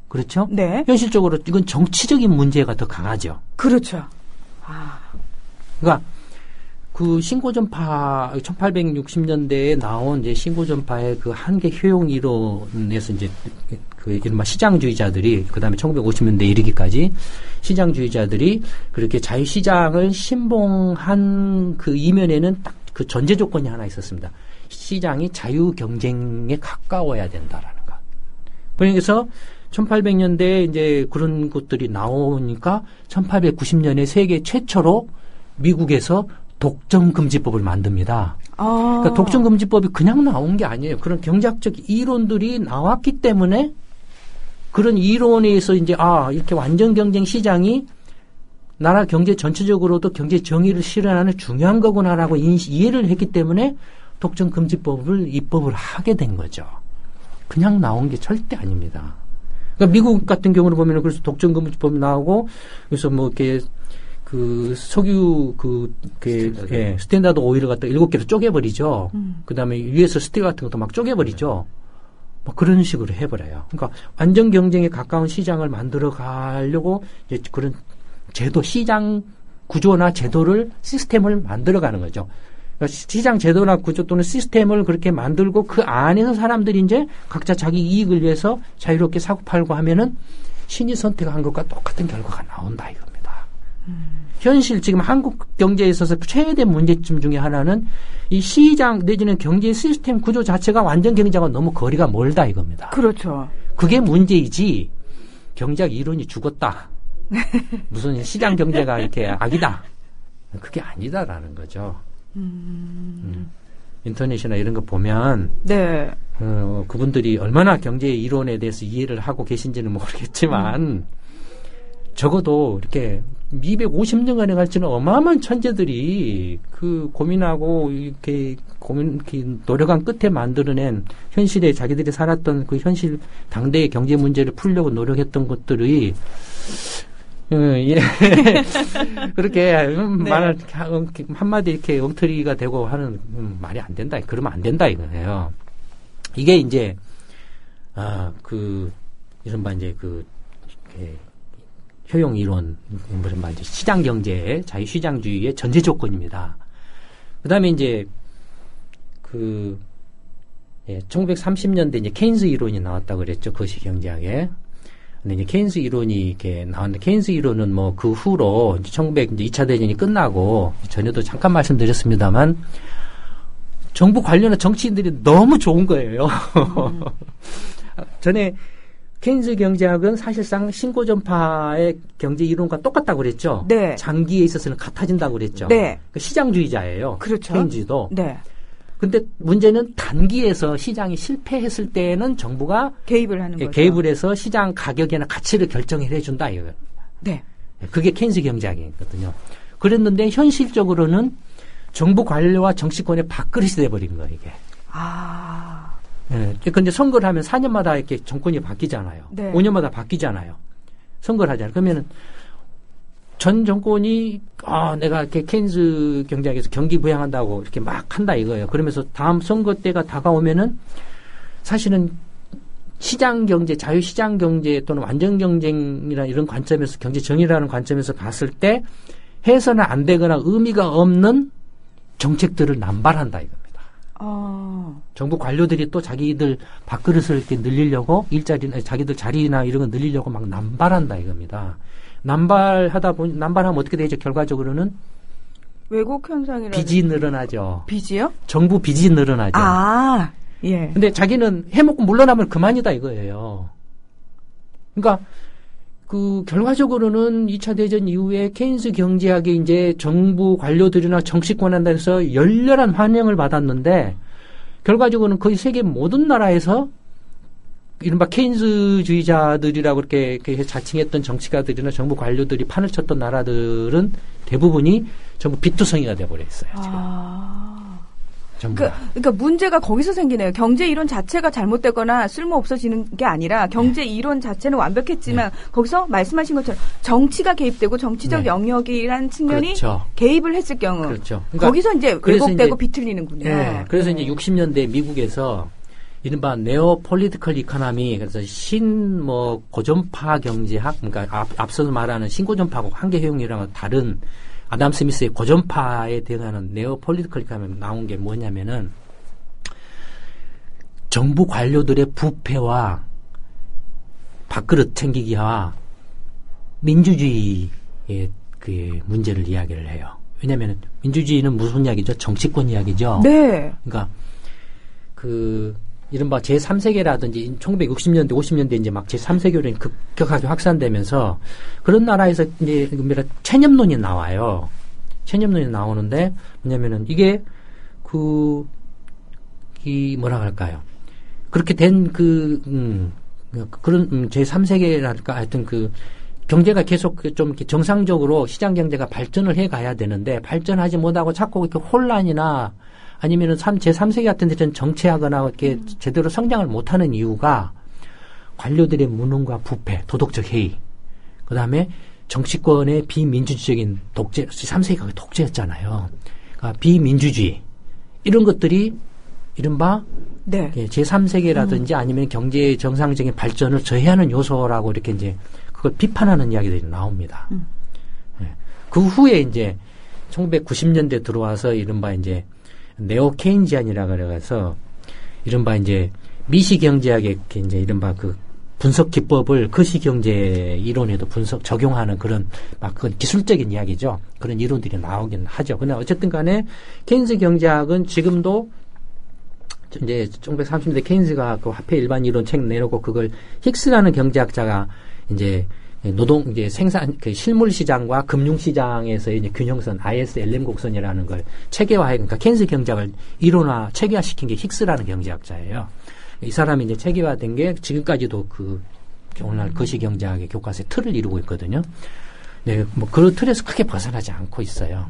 그렇죠? 네. 현실적으로 이건 정치적인 문제가 더 강하죠. 그렇죠. 그러니까 그 신고전파 1860년대에 나온 이제 신고전파의 그 한계 효용 이론에서 이제 그 이른바 시장주의자들이 그다음에 1950년대 이르기까지 시장주의자들이 그렇게 자유시장을 신봉한 그 이면에는 딱 그 전제 조건이 하나 있었습니다. 시장이 자유 경쟁에 가까워야 된다라는 것. 그래서 1800년대에 이제 그런 것들이 나오니까 1890년에 세계 최초로 미국에서 독점금지법을 만듭니다. 그러니까 독점금지법이 그냥 나온 게 아니에요. 그런 경제학적 이론들이 나왔기 때문에 그런 이론에 의해서 이제 이렇게 완전 경쟁 시장이 나라 경제 전체적으로도 경제 정의를 실현하는 중요한 거구나라고 이해를 했기 때문에 독점금지법을 입법을 하게 된 거죠. 그냥 나온 게 절대 아닙니다. 그러니까 미국 같은 경우를 보면 그래서 독점금지법이 나오고 그래서 뭐 이렇게 그 석유 스탠다드 오일을 갖다 7개로 쪼개버리죠. 그다음에 위에서 스틸 같은 것도 막 쪼개버리죠. 뭐 그런 식으로 해버려요. 그러니까 완전 경쟁에 가까운 시장을 만들어 가려고 이제 그런 제도, 시장 구조나 제도를 시스템을 만들어가는 거죠. 그러니까 시장 제도나 구조 또는 시스템을 그렇게 만들고 그 안에서 사람들이 이제 각자 자기 이익을 위해서 자유롭게 사고 팔고 하면은 신이 선택한 것과 똑같은 결과가 나온다 이겁니다. 현실 지금 한국 경제에 있어서 최대 문제점 중에 하나는 이 시장 내지는 경제 시스템 구조 자체가 완전 경제와 너무 거리가 멀다 이겁니다. 그렇죠. 그게 문제이지 경제학 이론이 죽었다. 무슨 시장 경제가 이렇게 악이다. 그게 아니다라는 거죠. 인터넷이나 이런 거 보면 네. 그분들이 얼마나 경제 이론에 대해서 이해를 하고 계신지는 모르겠지만 적어도 이렇게 250년간에 걸치는 어마어마한 천재들이 그 고민하고 이렇게 노력한 끝에 만들어낸 현실에 자기들이 살았던 그 현실 당대의 경제 문제를 풀려고 노력했던 것들이 예. 그렇게 말을 한마디 이렇게 엉터리가 되고 하는 말이 안 된다. 그러면 안 된다 이거예요. 이게 이제 이른바 이제 효용 이론, 이른바 이제 시장 경제, 자유시장주의의 전제 조건입니다. 그다음에 이제 1930년대 이제 케인스 이론이 나왔다고 그랬죠. 거시 경제학에. 근데 이제 케인스 이론이 이렇게 나왔는데, 케인스 이론은 뭐 그 후로 이제 2차 대전이 끝나고, 전에도 잠깐 말씀드렸습니다만, 정부 관료나 정치인들이 너무 좋은 거예요. 전에 케인스 경제학은 사실상 신고전파의 경제 이론과 똑같다고 그랬죠. 네. 장기에 있어서는 같아진다고 그랬죠. 네. 시장주의자예요. 그렇죠. 케인즈도. 네. 근데 문제는 단기에서 시장이 실패했을 때는 정부가 개입을 하는 거죠. 개입을 해서 시장 가격이나 가치를 결정을 해준다 이거예요. 네. 그게 케인스 경제학이거든요. 그랬는데 현실적으로는 정부 관료와 정치권의 밥그릇이 돼버린 거예요, 이게. 예. 근데 선거를 하면 4년마다 이렇게 정권이 바뀌잖아요. 네. 5년마다 바뀌잖아요. 선거를 하잖아요. 그러면은 전 정권이 내가 이렇게 케인스 경제학에서 경기 부양한다고 이렇게 막 한다 이거예요. 그러면서 다음 선거 때가 다가오면은 사실은 시장 경제, 자유시장 경제 또는 완전 경쟁이나 이런 관점에서 경제 정의라는 관점에서 봤을 때 해서는 안 되거나 의미가 없는 정책들을 남발한다 이겁니다. 정부 관료들이 또 자기들 밥그릇을 이렇게 늘리려고 일자리나 자기들 자리나 이런 거 늘리려고 막 남발한다 이겁니다. 남발하면 어떻게 되죠? 결과적으로는 왜곡 현상이라는 빚이 늘어나죠. 빚이요? 정부 빚이 늘어나죠. 예. 근데 자기는 해먹고 물러나면 그만이다 이거예요. 그러니까 결과적으로는 2차 대전 이후에 케인스 경제학이 이제 정부 관료들이나 정치권한테서 열렬한 환영을 받았는데 결과적으로는 거의 세계 모든 나라에서 이른바 케인스주의자들이라고 이렇게 자칭했던 정치가들이나 정부 관료들이 판을 쳤던 나라들은 대부분이 전부 빚투성이가 돼버렸어요. 지금. 그러니까 문제가 거기서 생기네요. 경제 이론 자체가 잘못되거나 쓸모 없어지는 게 아니라 경제 이론 자체는 완벽했지만 거기서 말씀하신 것처럼 정치가 개입되고 정치적 영역이란 측면이 그렇죠. 개입을 했을 경우 그렇죠. 그러니까 거기서 이제 왜곡되고 비틀리는군요. 네. 그래서 이제 60년대 미국에서 이른바 네오 폴리티컬 이코노미, 그래서 고전파 경제학, 그러니까 앞서서 말하는 신고전파하고 한계효용이랑은 다른 아담 스미스의 고전파에 대응하는 네오 폴리티컬 이코노미 나온 게 뭐냐면은 정부 관료들의 부패와 밥그릇 챙기기와 민주주의의 그 문제를 이야기를 해요. 왜냐하면 민주주의는 무슨 이야기죠? 정치권 이야기죠. 네. 그러니까 이른바 제3세계라든지 1960년대, 50년대 이제 막 제3세계로 급격하게 확산되면서 그런 나라에서 이제 체념론이 나와요. 체념론이 나오는데 뭐냐면은 이게 뭐라 할까요? 그렇게 된 그런 제3세계랄까 하여튼 경제가 계속 좀 이렇게 정상적으로 시장 경제가 발전을 해 가야 되는데 발전하지 못하고 자꾸 이렇게 혼란이나 아니면은 제3세계 같은 데는 정체하거나 이렇게 제대로 성장을 못하는 이유가 관료들의 무능과 부패, 도덕적 해이, 그 다음에 정치권의 비민주주의적인 독재, 3세기가 독재였잖아요. 그러니까 비민주주의 이런 것들이 이른바 제3세계라든지 아니면 경제의 정상적인 발전을 저해하는 요소라고 이렇게 이제 그걸 비판하는 이야기들이 나옵니다. 네. 그 후에 이제 1990년대 들어와서 이른바 이제 네오 케인지안이라 그래서 이른바 이제 미시 경제학의 이제 이른바 분석 기법을 거시 경제 이론에도 적용하는 그런 그건 기술적인 이야기죠. 그런 이론들이 나오긴 하죠. 근데 어쨌든 간에 케인스 경제학은 지금도 이제 1930년대 케인스가 그 화폐 일반 이론 책 내놓고 그걸 힉스라는 경제학자가 이제 생산, 실물 시장과 금융 시장에서의 이제 균형선, ISLM 곡선이라는 걸 체계화해, 그러니까 케인스 경제학을 이론화, 체계화시킨 게 힉스라는 경제학자예요. 이 사람이 이제 체계화된 게 지금까지도 오늘날 거시 경제학의 교과서의 틀을 이루고 있거든요. 네, 그 틀에서 크게 벗어나지 않고 있어요.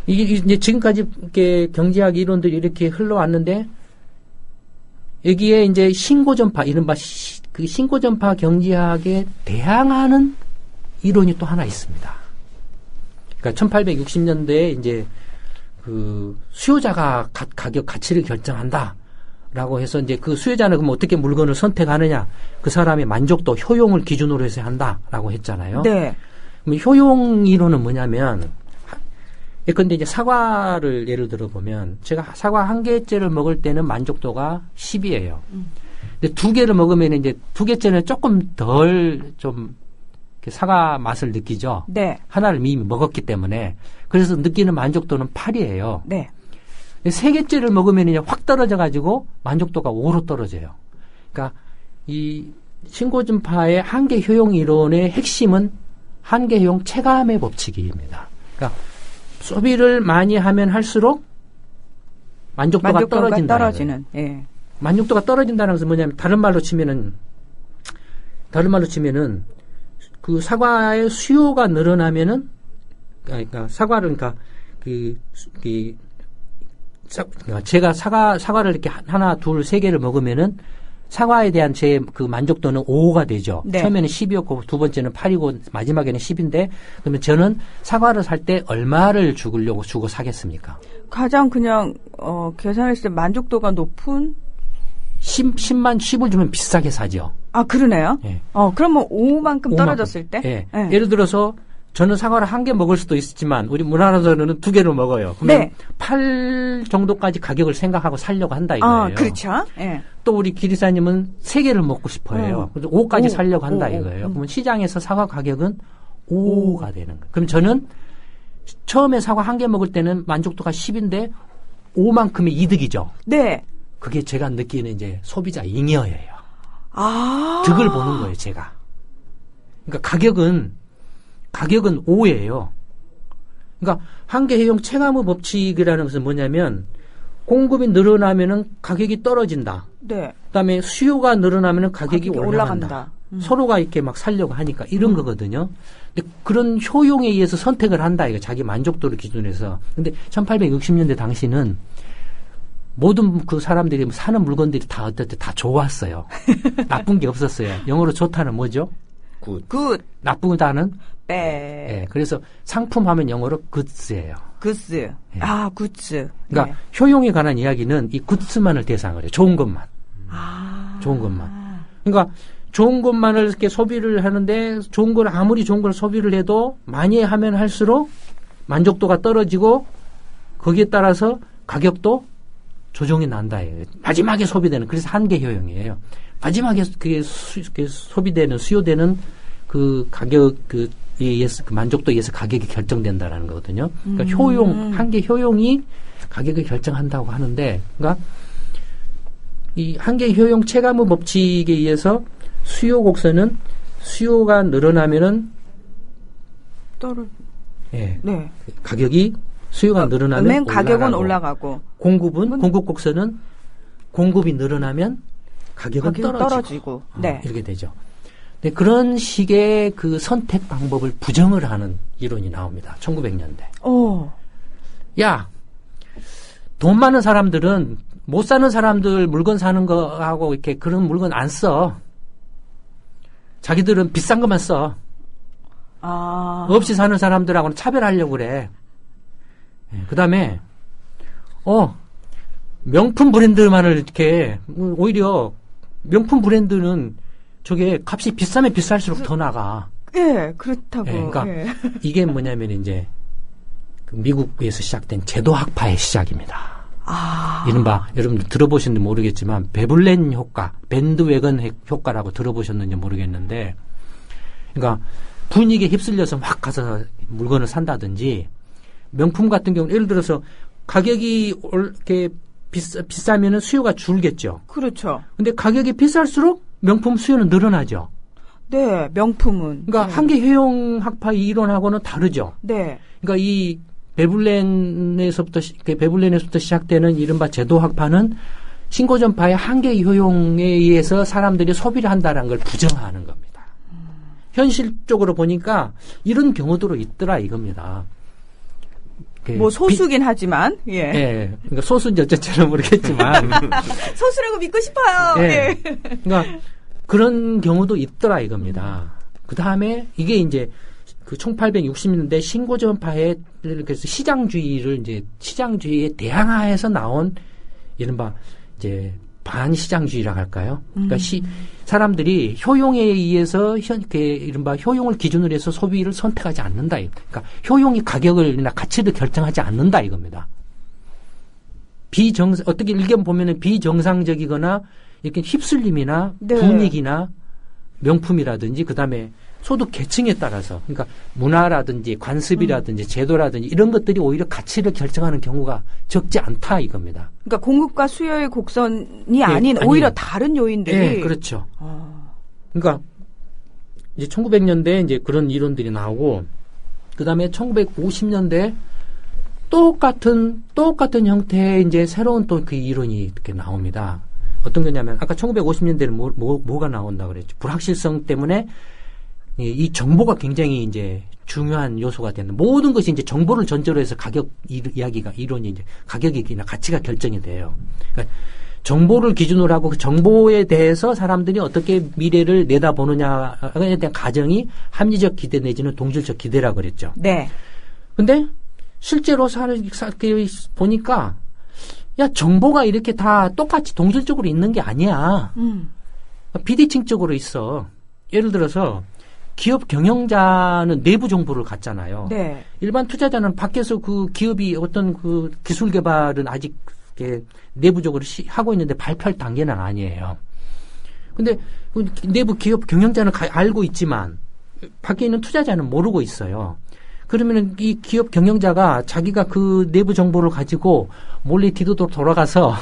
이제 지금까지 이렇게 경제학 이론들이 이렇게 흘러왔는데, 여기에 이제 신고전파, 이른바 신고전파 경제학에 대항하는 이론이 또 하나 있습니다. 그러니까 1860년대에 이제 그 수요자가 가격 가치를 결정한다라고 해서 이제 그 수요자는 그럼 어떻게 물건을 선택하느냐, 그 사람의 만족도, 효용을 기준으로 해서 한다라고 했잖아요. 네. 그럼 효용 이론은 뭐냐면, 예컨대 이제 사과를 예를 들어 보면 제가 사과 한 개째를 먹을 때는 만족도가 10이에요. 근데 두 개를 먹으면 이제 두 개째는 조금 덜 좀 사과 맛을 느끼죠. 네. 하나를 이미 먹었기 때문에. 그래서 느끼는 만족도는 8이에요. 네. 세 개째를 먹으면 이제 확 떨어져 가지고 만족도가 5로 떨어져요. 그러니까 이 신고준파의 한계 효용 이론의 핵심은 한계 효용 체감의 법칙입니다. 그러니까 소비를 많이 하면 할수록 만족도가 떨어지는. 예. 만족도가 떨어진다는 것은 뭐냐면 다른 말로 치면은 그 사과의 수요가 늘어나면은, 그러니까 사과를 제가 사과를 이렇게 하나, 둘, 세 개를 먹으면은 사과에 대한 제 그 만족도는 5가 되죠. 네. 처음에는 10이었고 두 번째는 8이고 마지막에는 10인데, 그러면 저는 사과를 살 때 얼마를 주고 사겠습니까? 가장 그냥 계산했을 때 만족도가 높은 10만 10을 주면 비싸게 사죠. 아, 그러네요. 예. 그러면 5만큼 떨어졌을 때? 예. 예. 예를 들어서 저는 사과를 한 개 먹을 수도 있지만 우리 문화라서는 두 개를 먹어요. 그러면 네. 8 정도까지 가격을 생각하고 살려고 한다 이거예요. 그렇죠. 예. 또 우리 기리사님은 3개를 먹고 싶어요. 그래서 5까지 살려고 한다 5. 이거예요. 그러면 시장에서 사과 가격은 5가 되는 거예요. 그럼 저는 처음에 사과 한 개 먹을 때는 만족도가 10인데 5만큼의 이득이죠. 네. 그게 제가 느끼는 이제 소비자 잉여예요. 아. 득을 보는 거예요, 제가. 그러니까 가격은 5예요. 그러니까 한계효용 체감의 법칙이라는 것은 뭐냐면 공급이 늘어나면은 가격이 떨어진다. 네. 그다음에 수요가 늘어나면은 가격이 올라간다. 서로가 이렇게 막 살려고 하니까 이런 거거든요. 근데 그런 효용에 의해서 선택을 한다 이거 자기 만족도를 기준으로 해서. 근데 1860년대 당시는 모든 그 사람들이 사는 물건들이 다 어떨 때 다 좋았어요. 나쁜 게 없었어요. 영어로 좋다는 뭐죠? 굿. 나쁘다는 배. 예. 그래서 상품 하면 영어로 goods예요. 굿스. 예. 아, 굿스. 그러니까 네. 효용에 관한 이야기는 이 굿스만을 대상으로 해요. 좋은 것만. 좋은 것만. 그러니까 좋은 것만을 이렇게 소비를 하는데 좋은 걸 아무리 좋은 걸 소비를 해도 많이 하면 할수록 만족도가 떨어지고 거기에 따라서 가격도 조정이 난다. 마지막에 소비되는 그래서 한계 효용이에요. 마지막에 그게 소비되는 수요되는 그 가격 그 만족도에 의해서 가격이 결정된다라는 거거든요. 그러니까 효용 한계 효용이 가격을 결정한다고 하는데, 그러니까 이 한계 효용 체감의 법칙에 의해서 수요 곡선은 수요가 늘어나면은 예, 네. 가격이 수요가 늘어나면 가격은 올라가고 공급 곡선은 공급이 늘어나면 가격은 떨어지고. 네. 이렇게 되죠. 근데 그런 식의 그 선택 방법을 부정을 하는 이론이 나옵니다. 1900년대. 야, 돈 많은 사람들은 못 사는 사람들 물건 사는 거하고 이렇게 그런 물건 안 써. 자기들은 비싼 것만 써. 없이 사는 사람들하고는 차별하려고 그래. 그 다음에, 명품 브랜드만을 이렇게, 오히려 명품 브랜드는 저게 값이 비싸면 비쌀수록 더 나가. 예, 그렇다고. 그러니까 예. 이게 뭐냐면 이제 그 미국에서 시작된 제도학파의 시작입니다. 이른바 여러분들 들어보셨는지 모르겠지만 베블렌 효과, 밴드웨건 효과라고 들어보셨는지 모르겠는데, 그러니까 분위기에 휩쓸려서 막 가서 물건을 산다든지, 명품 같은 경우는 예를 들어서 가격이 이렇게 비싸면은 수요가 줄겠죠. 그렇죠. 근데 가격이 비쌀수록 명품 수요는 늘어나죠. 네, 명품은. 그러니까 한계 효용 학파 이론하고는 다르죠. 네. 그러니까 이 베블렌에서부터 시작되는 이른바 제도 학파는 신고전파의 한계 효용에 의해서 사람들이 소비를 한다는 걸 부정하는 겁니다. 현실적으로 보니까 이런 경우도 있더라 이겁니다. 뭐 소수긴 하지만 예. 예. 그러니까 소수인지 어쨌든 모르겠지만 소수라고 믿고 싶어요. 예. 그러니까 그런 경우도 있더라 이겁니다. 그 다음에 이게 이제 그 1860년대 신고전파의 그래서 시장주의에 대항하에서 나온 이른바 이제 반시장주의라고 할까요? 그러니까 사람들이 효용에 의해서 이른바 효용을 기준으로 해서 소비를 선택하지 않는다. 그러니까 효용이 가격을나 가치를 결정하지 않는다 이겁니다. 어떻게 일견 보면은 비정상적이거나 이렇게 휩쓸림이나 네. 분위기나 명품이라든지 그다음에 소득 계층에 따라서 그러니까 문화라든지 관습이라든지 제도라든지 이런 것들이 오히려 가치를 결정하는 경우가 적지 않다 이겁니다. 그러니까 공급과 수요의 곡선이 아닌 오히려 다른 요인들이. 네, 그렇죠. 그러니까 이제 1900년대에 이제 그런 이론들이 나오고 그다음에 1950년대 똑같은 형태의 이제 새로운 또 그 이론이 이렇게 나옵니다. 어떤 거냐면 아까 1950년대는 뭐가 나온다 그랬죠. 불확실성 때문에 이 정보가 굉장히 이제 중요한 요소가 되는 모든 것이 이제 정보를 전제로 해서 가격 이론이 이제 가격이나 가치가 결정이 돼요. 그러니까 정보를 기준으로 하고 그 정보에 대해서 사람들이 어떻게 미래를 내다보느냐에 대한 가정이 합리적 기대 내지는 동질적 기대라고 그랬죠. 네. 근데 실제로 보니까 야 정보가 이렇게 다 똑같이 동질적으로 있는 게 아니야. 비대칭적으로 있어. 예를 들어서 기업 경영자는 내부 정보를 갖잖아요. 네. 일반 투자자는 밖에서 그 기업이 어떤 그 기술 개발은 아직 내부적으로 하고 있는데 발표할 단계는 아니에요. 근데 내부 기업 경영자는 알고 있지만 밖에 있는 투자자는 모르고 있어요. 그러면은 이 기업 경영자가 자기가 그 내부 정보를 가지고 몰래 뒤도록 돌아가서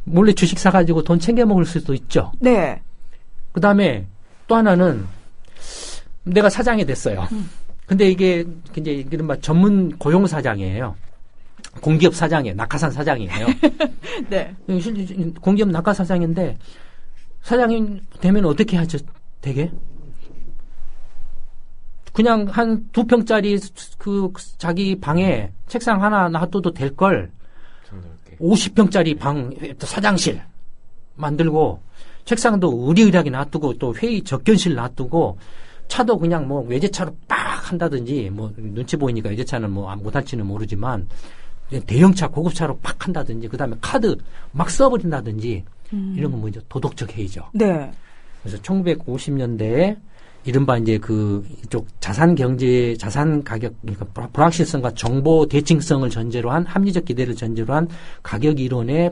몰래 주식 사가지고 돈 챙겨 먹을 수도 있죠. 네. 그 다음에 또 하나는 내가 사장이 됐어요. 근데 이게 이제 이른바 전문 고용 사장이에요. 공기업 사장이에요. 낙하산 사장이에요. 네. 공기업 낙하 사장인데 사장이 되면 어떻게 하죠? 되게? 그냥 한 2평짜리 그 자기 방에 책상 하나 놔둬도 될 걸 50평짜리 방 사장실 만들고 책상도 의리의리하게 놔두고 또 회의 접견실 놔두고 차도 그냥 뭐 외제차로 빡 한다든지 뭐 눈치 보이니까 외제차는 뭐 못할지는 모르지만 대형차 고급차로 팍 한다든지 그다음에 카드 막 써버린다든지 이런 건 뭐죠? 도덕적 해이죠. 네. 그래서 1950년대에 이른바 이제 그 이쪽 자산 경제, 자산 가격, 그러니까 불확실성과 정보 대칭성을 전제로 한 합리적 기대를 전제로 한 가격 이론에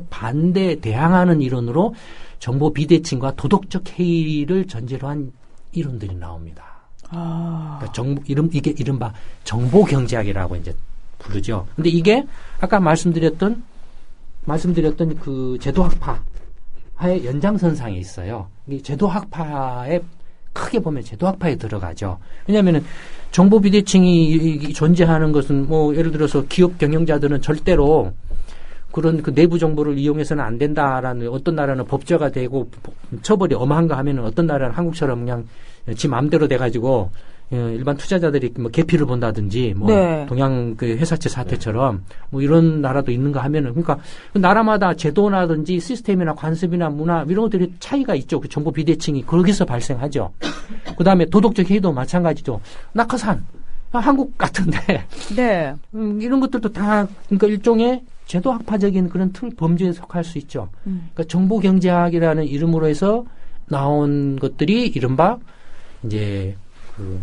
대항하는 이론으로 정보 비대칭과 도덕적 해이를 전제로 한 이론들이 나옵니다. 그러니까 이게 이른바 정보 경제학이라고 이제 부르죠. 근데 이게 아까 말씀드렸던 그 제도학파의 연장선상에 있어요. 이 제도학파에 크게 보면 제도학파에 들어가죠. 왜냐하면은 정보 비대칭이 존재하는 것은 뭐 예를 들어서 기업 경영자들은 절대로 그런 그 내부 정보를 이용해서는 안 된다라는 어떤 나라는 법제가 되고 처벌이 엄한가 하면은 어떤 나라는 한국처럼 그냥 지 마음대로 돼가지고 일반 투자자들이 뭐 계피를 본다든지 뭐 네. 동양 그 회사채 사태처럼 뭐 이런 나라도 있는가 하면은 그러니까 나라마다 제도라든지 시스템이나 관습이나 문화 이런 것들이 차이가 있죠. 그 정보 비대칭이 거기서 발생하죠. 그 다음에 도덕적 해이도 마찬가지죠. 낙하산 한국 같은데 네. 이런 것들도 다 그러니까 일종의 제도학파적인 그런 틀 범주에 속할 수 있죠. 그러니까 정보경제학이라는 이름으로 해서 나온 것들이 이른바 이제 그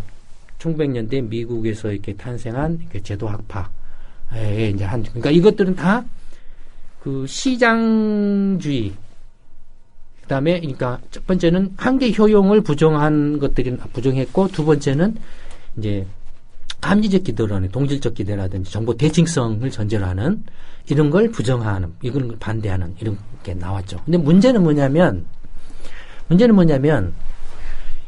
1900년대 미국에서 이렇게 탄생한 이렇게 제도학파에 이제 그러니까 이것들은 다 그 시장주의 그다음에 그러니까 첫 번째는 한계 효용을 부정한 것들이 부정했고 두 번째는 이제 합리적 기대라는 동질적 기대라든지 정보 대칭성을 전제로 하는 이런 걸 부정하는 이걸 반대하는 이런 게 나왔죠. 근데 문제는 뭐냐면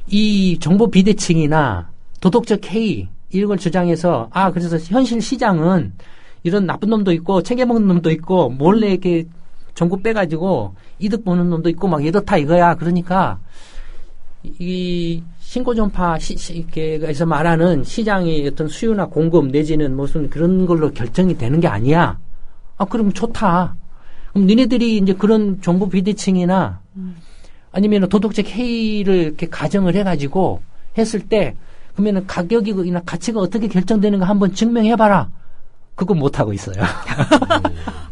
이 정보 비대칭이나 도덕적 해이 이런 걸 주장해서 그래서 현실 시장은 이런 나쁜 놈도 있고 챙겨먹는 놈도 있고 몰래 이렇게 정보 빼가지고 이득 보는 놈도 있고 막 이렇다 이거야. 그러니까 이 신고전파에서 말하는 시장의 어떤 수요나 공급 내지는 무슨 그런 걸로 결정이 되는 게 아니야. 그럼 좋다. 그럼 니네들이 이제 그런 정보 비대칭이나 아니면 도덕적 해이를 이렇게 가정을 해가지고 했을 때 그러면은 가격이나 가치가 어떻게 결정되는가 한번 증명해봐라. 그거 못 하고 있어요.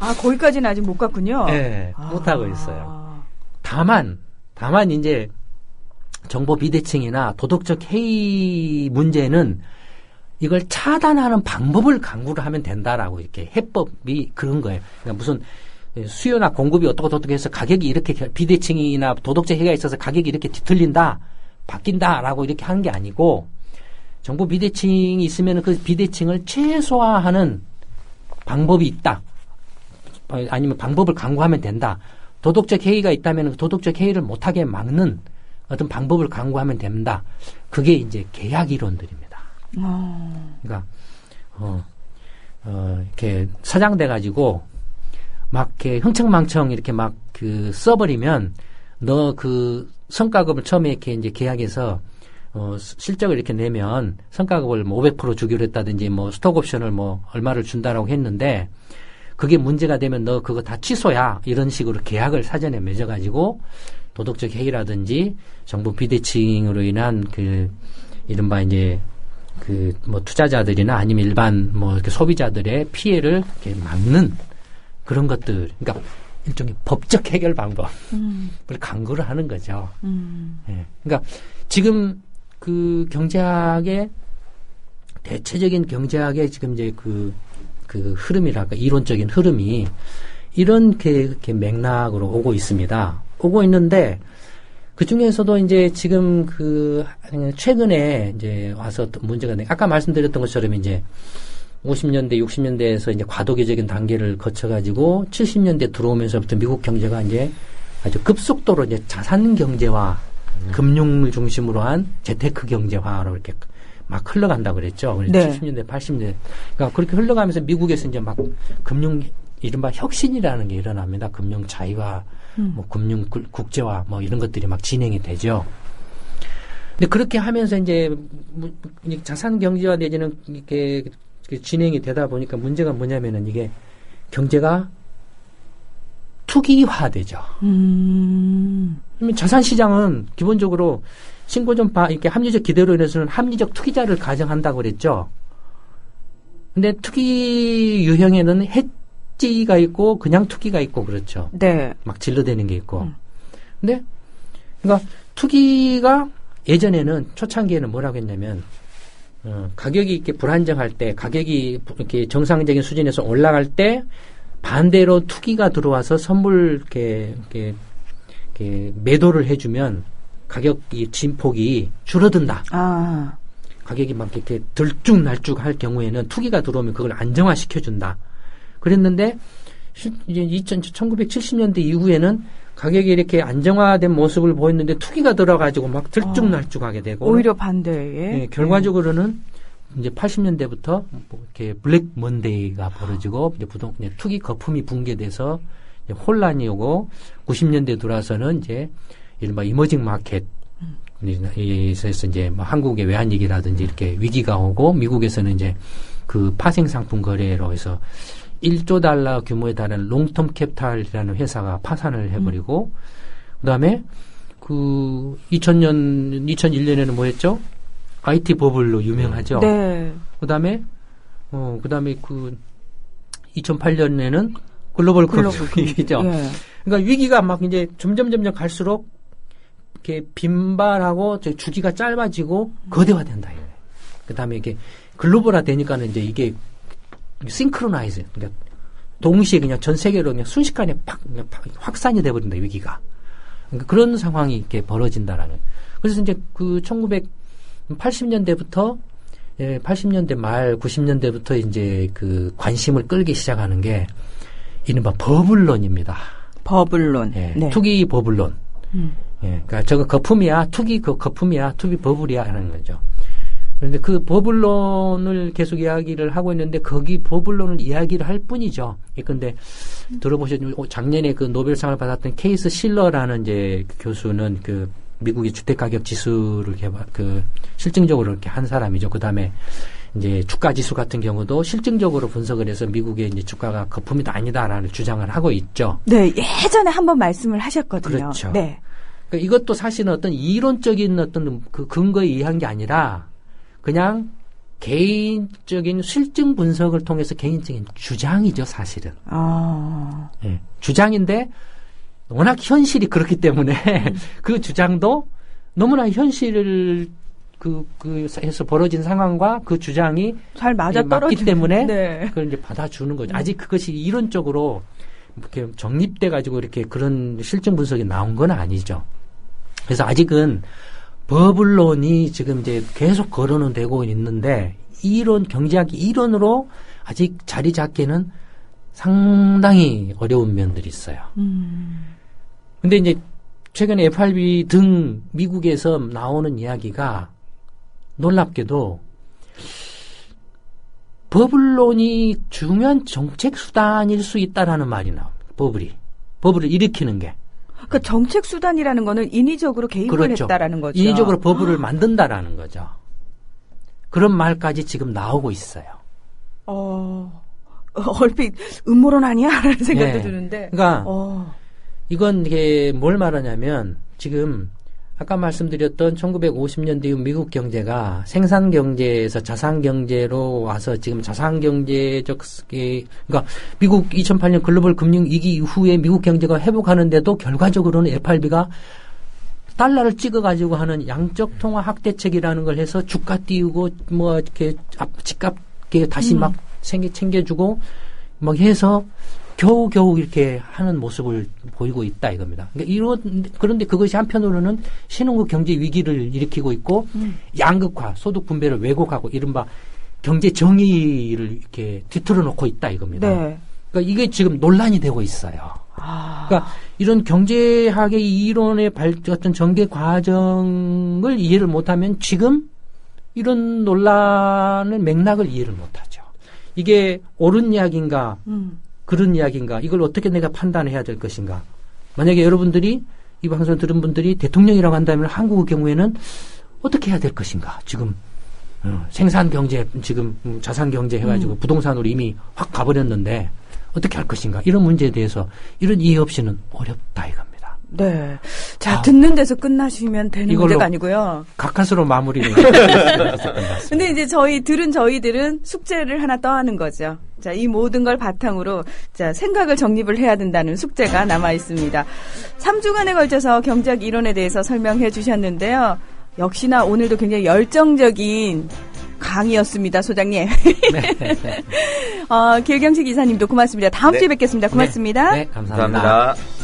아, 거기까지는 아직 못 갔군요. 네, 못 하고 있어요. 다만 이제 정보 비대칭이나 도덕적 해이 문제는 이걸 차단하는 방법을 강구를 하면 된다라고 이렇게 해법이 그런 거예요. 그러니까 무슨 수요나 공급이 어떻게 해서 가격이 이렇게 비대칭이나 도덕적 해이가 있어서 가격이 이렇게 뒤틀린다, 바뀐다라고 이렇게 하는 게 아니고 정보 비대칭이 있으면 그 비대칭을 최소화하는 방법이 있다. 아니면 방법을 강구하면 된다. 도덕적 해이가 있다면 그 도덕적 해이를 못하게 막는 어떤 방법을 강구하면 된다. 그게 이제 계약 이론들입니다. 그러니까 이렇게 서장돼 가지고 막 이렇게 흥청망청 이렇게 막 그 써버리면 너 그 성과급을 처음에 이렇게 이제 계약해서 실적을 이렇게 내면 성과급을 뭐 500% 주기로 했다든지 뭐 스톡옵션을 뭐 얼마를 준다라고 했는데 그게 문제가 되면 너 그거 다 취소야. 이런 식으로 계약을 사전에 맺어가지고 도덕적 해이라든지 정보 비대칭으로 인한 그 이른바 이제 그 뭐 투자자들이나 아니면 일반 뭐 이렇게 소비자들의 피해를 이렇게 막는 그런 것들. 그러니까 일종의 법적 해결 방법을 강구를 하는 거죠. 예. 그러니까 지금 그 경제학의 대체적인 경제학의 지금 이제 그 흐름이랄까 이론적인 흐름이 이런 이렇게 맥락으로 오고 있습니다. 오고 있는데 그 중에서도 이제 지금 그 최근에 이제 와서 문제가 아까 말씀드렸던 것처럼 이제 50년대, 60년대에서 이제 과도기적인 단계를 거쳐가지고 70년대 들어오면서부터 미국 경제가 이제 아주 급속도로 이제 자산 경제화, 금융을 중심으로 한 재테크 경제화로 이렇게 막 흘러간다고 그랬죠. 네. 70년대, 80년대. 그러니까 그렇게 흘러가면서 미국에서 이제 막 금융, 이른바 혁신이라는 게 일어납니다. 금융 자유화, 뭐 금융 국제화, 뭐 이런 것들이 막 진행이 되죠. 근데 그렇게 하면서 이제 자산 경제화 내지는 이렇게 진행이 되다 보니까 문제가 뭐냐면은 이게 경제가 투기화되죠. 자산 시장은 기본적으로 신고전파 이렇게 합리적 기대로 인해서는 합리적 투기자를 가정한다고 그랬죠. 근데 투기 유형에는 해지가 있고 그냥 투기가 있고 그렇죠. 네. 막 질러대는 게 있고. 근데 그러니까 투기가 예전에는 초창기에는 뭐라고 했냐면 가격이 이렇게 불안정할 때, 가격이 이렇게 정상적인 수준에서 올라갈 때 반대로 투기가 들어와서 선물 이렇게 매도를 해주면 가격이 진폭이 줄어든다. 아. 가격이 막 이렇게 들쭉날쭉할 경우에는 투기가 들어오면 그걸 안정화시켜준다. 그랬는데 이제 1970년대 이후에는 가격이 이렇게 안정화된 모습을 보였는데 투기가 들어가지고 막 들쭉날쭉하게 되고 오히려 반대에 네, 결과적으로는 이제 80년대부터 뭐 이렇게 블랙 먼데이가 벌어지고 이제 투기 거품이 붕괴돼서 이제 혼란이 오고 90년대 들어와서는 이제 이른바 이머징 마켓 에서 이제 뭐 한국의 외환위기라든지 이렇게 위기가 오고 미국에서는 이제 그 파생 상품 거래로 해서 1조 달러 규모에 달하는 롱텀 캐피탈이라는 회사가 파산을 해버리고, 그 다음에 그 2001년에는 뭐 했죠? IT 버블로 유명하죠? 네. 그 다음에 그 2008년에는 글로벌 금융위기죠? 네. 그러니까 위기가 막 이제 점점 갈수록 이렇게 빈발하고 주기가 짧아지고 거대화된다. 그 다음에 이게 글로벌화 되니까는 이제 이게 싱크로나이즈, 그러니까 동시에 그냥 전 세계로 그냥 순식간에 팍 확산이 돼버린다, 위기가. 그러니까 그런 상황이 이렇게 벌어진다라는. 그래서 이제 그 1980년대부터 80년대 말 90년대부터 이제 그 관심을 끌기 시작하는 게 이른바 버블론입니다. 버블론. 예, 네. 투기 버블론. 예, 그러니까 저거 거품이야, 투기 그 거품이야, 투기 버블이야 하는 거죠. 그런데 그 버블론을 계속 이야기를 하고 있는데 거기 버블론을 이야기를 할 뿐이죠. 근데 들어보셨죠? 작년에 그 노벨상을 받았던 케이스 실러라는 이제 교수는 그 미국의 주택가격 지수를 실증적으로 이렇게 한 사람이죠. 그 다음에 이제 주가 지수 같은 경우도 실증적으로 분석을 해서 미국의 이제 주가가 거품이 아니다라는 주장을 하고 있죠. 네, 예전에 한번 말씀을 하셨거든요. 그렇죠. 네. 그러니까 이것도 사실은 어떤 이론적인 어떤 그 근거에 의한 게 아니라 그냥 개인적인 실증 분석을 통해서 개인적인 주장이죠, 사실은. 예, 주장인데 워낙 현실이 그렇기 때문에 그 주장도 너무나 현실을 해서 벌어진 상황과 그 주장이 잘 맞아 맞기 때문에 네. 그걸 이제 받아주는 거죠. 아직 그것이 이론적으로 이렇게 정립돼 가지고 이렇게 그런 실증 분석이 나온 건 아니죠. 그래서 아직은 버블론이 지금 이제 계속 거론은 되고 있는데 이론 경제학 이론으로 아직 자리 잡기는 상당히 어려운 면들이 있어요. 근데 이제 최근에 FRB 등 미국에서 나오는 이야기가 놀랍게도 버블론이 중요한 정책 수단일 수 있다라는 말이 나옵니다. 버블을 일으키는 게. 그러니까 정책 수단이라는 거는 인위적으로 개입을 그렇죠. 했다라는 거죠. 인위적으로 버블을 만든다라는 거죠. 그런 말까지 지금 나오고 있어요. 얼핏 음모론 아니야라는 생각도 네. 드는데. 그러니까 이건 이게 뭘 말하냐면 지금 아까 말씀드렸던 1950년대 이후 미국 경제가 생산 경제에서 자산 경제로 와서 지금 자산 경제적 그러니까 미국 2008년 글로벌 금융 위기 이후에 미국 경제가 회복하는데도 결과적으로는 FRB가 달러를 찍어가지고 하는 양적 통화 확대책이라는 걸 해서 주가 띄우고 뭐 이렇게 집값 다시 막 챙겨주고 막 해서 겨우겨우 이렇게 하는 모습을 보이고 있다 이겁니다. 그러니까 그런데 그것이 한편으로는 신흥국 경제 위기를 일으키고 있고 양극화, 소득 분배를 왜곡하고 이른바 경제 정의를 이렇게 뒤틀어 놓고 있다 이겁니다. 네. 그러니까 이게 지금 논란이 되고 있어요. 그러니까 이런 경제학의 이론의 어떤 전개 과정을 이해를 못하면 지금 이런 논란의 맥락을 이해를 못하죠. 이게 옳은 이야기인가 그런 이야기인가 이걸 어떻게 내가 판단해야 될 것인가. 만약에 여러분들이 이 방송을 들은 분들이 대통령이라고 한다면 한국의 경우에는 어떻게 해야 될 것인가. 지금 생산 경제 지금 자산 경제 해가지고 부동산으로 이미 확 가버렸는데 어떻게 할 것인가. 이런 문제에 대해서 이런 이해 없이는 어렵다 이겁니다. 네. 자, 듣는 데서 끝나시면 되는 문제가 아니고요. 가까스로 마무리를. 근데 이제 저희들은 숙제를 하나 떠하는 거죠. 자, 이 모든 걸 바탕으로 자, 생각을 정립을 해야 된다는 숙제가 남아 있습니다. 3주간에 걸쳐서 경제학 이론에 대해서 설명해 주셨는데요. 역시나 오늘도 굉장히 열정적인 강의였습니다, 소장님. 네. 길경식 이사님도 고맙습니다. 다음 주에 뵙겠습니다. 고맙습니다. 네, 감사합니다. 감사합니다.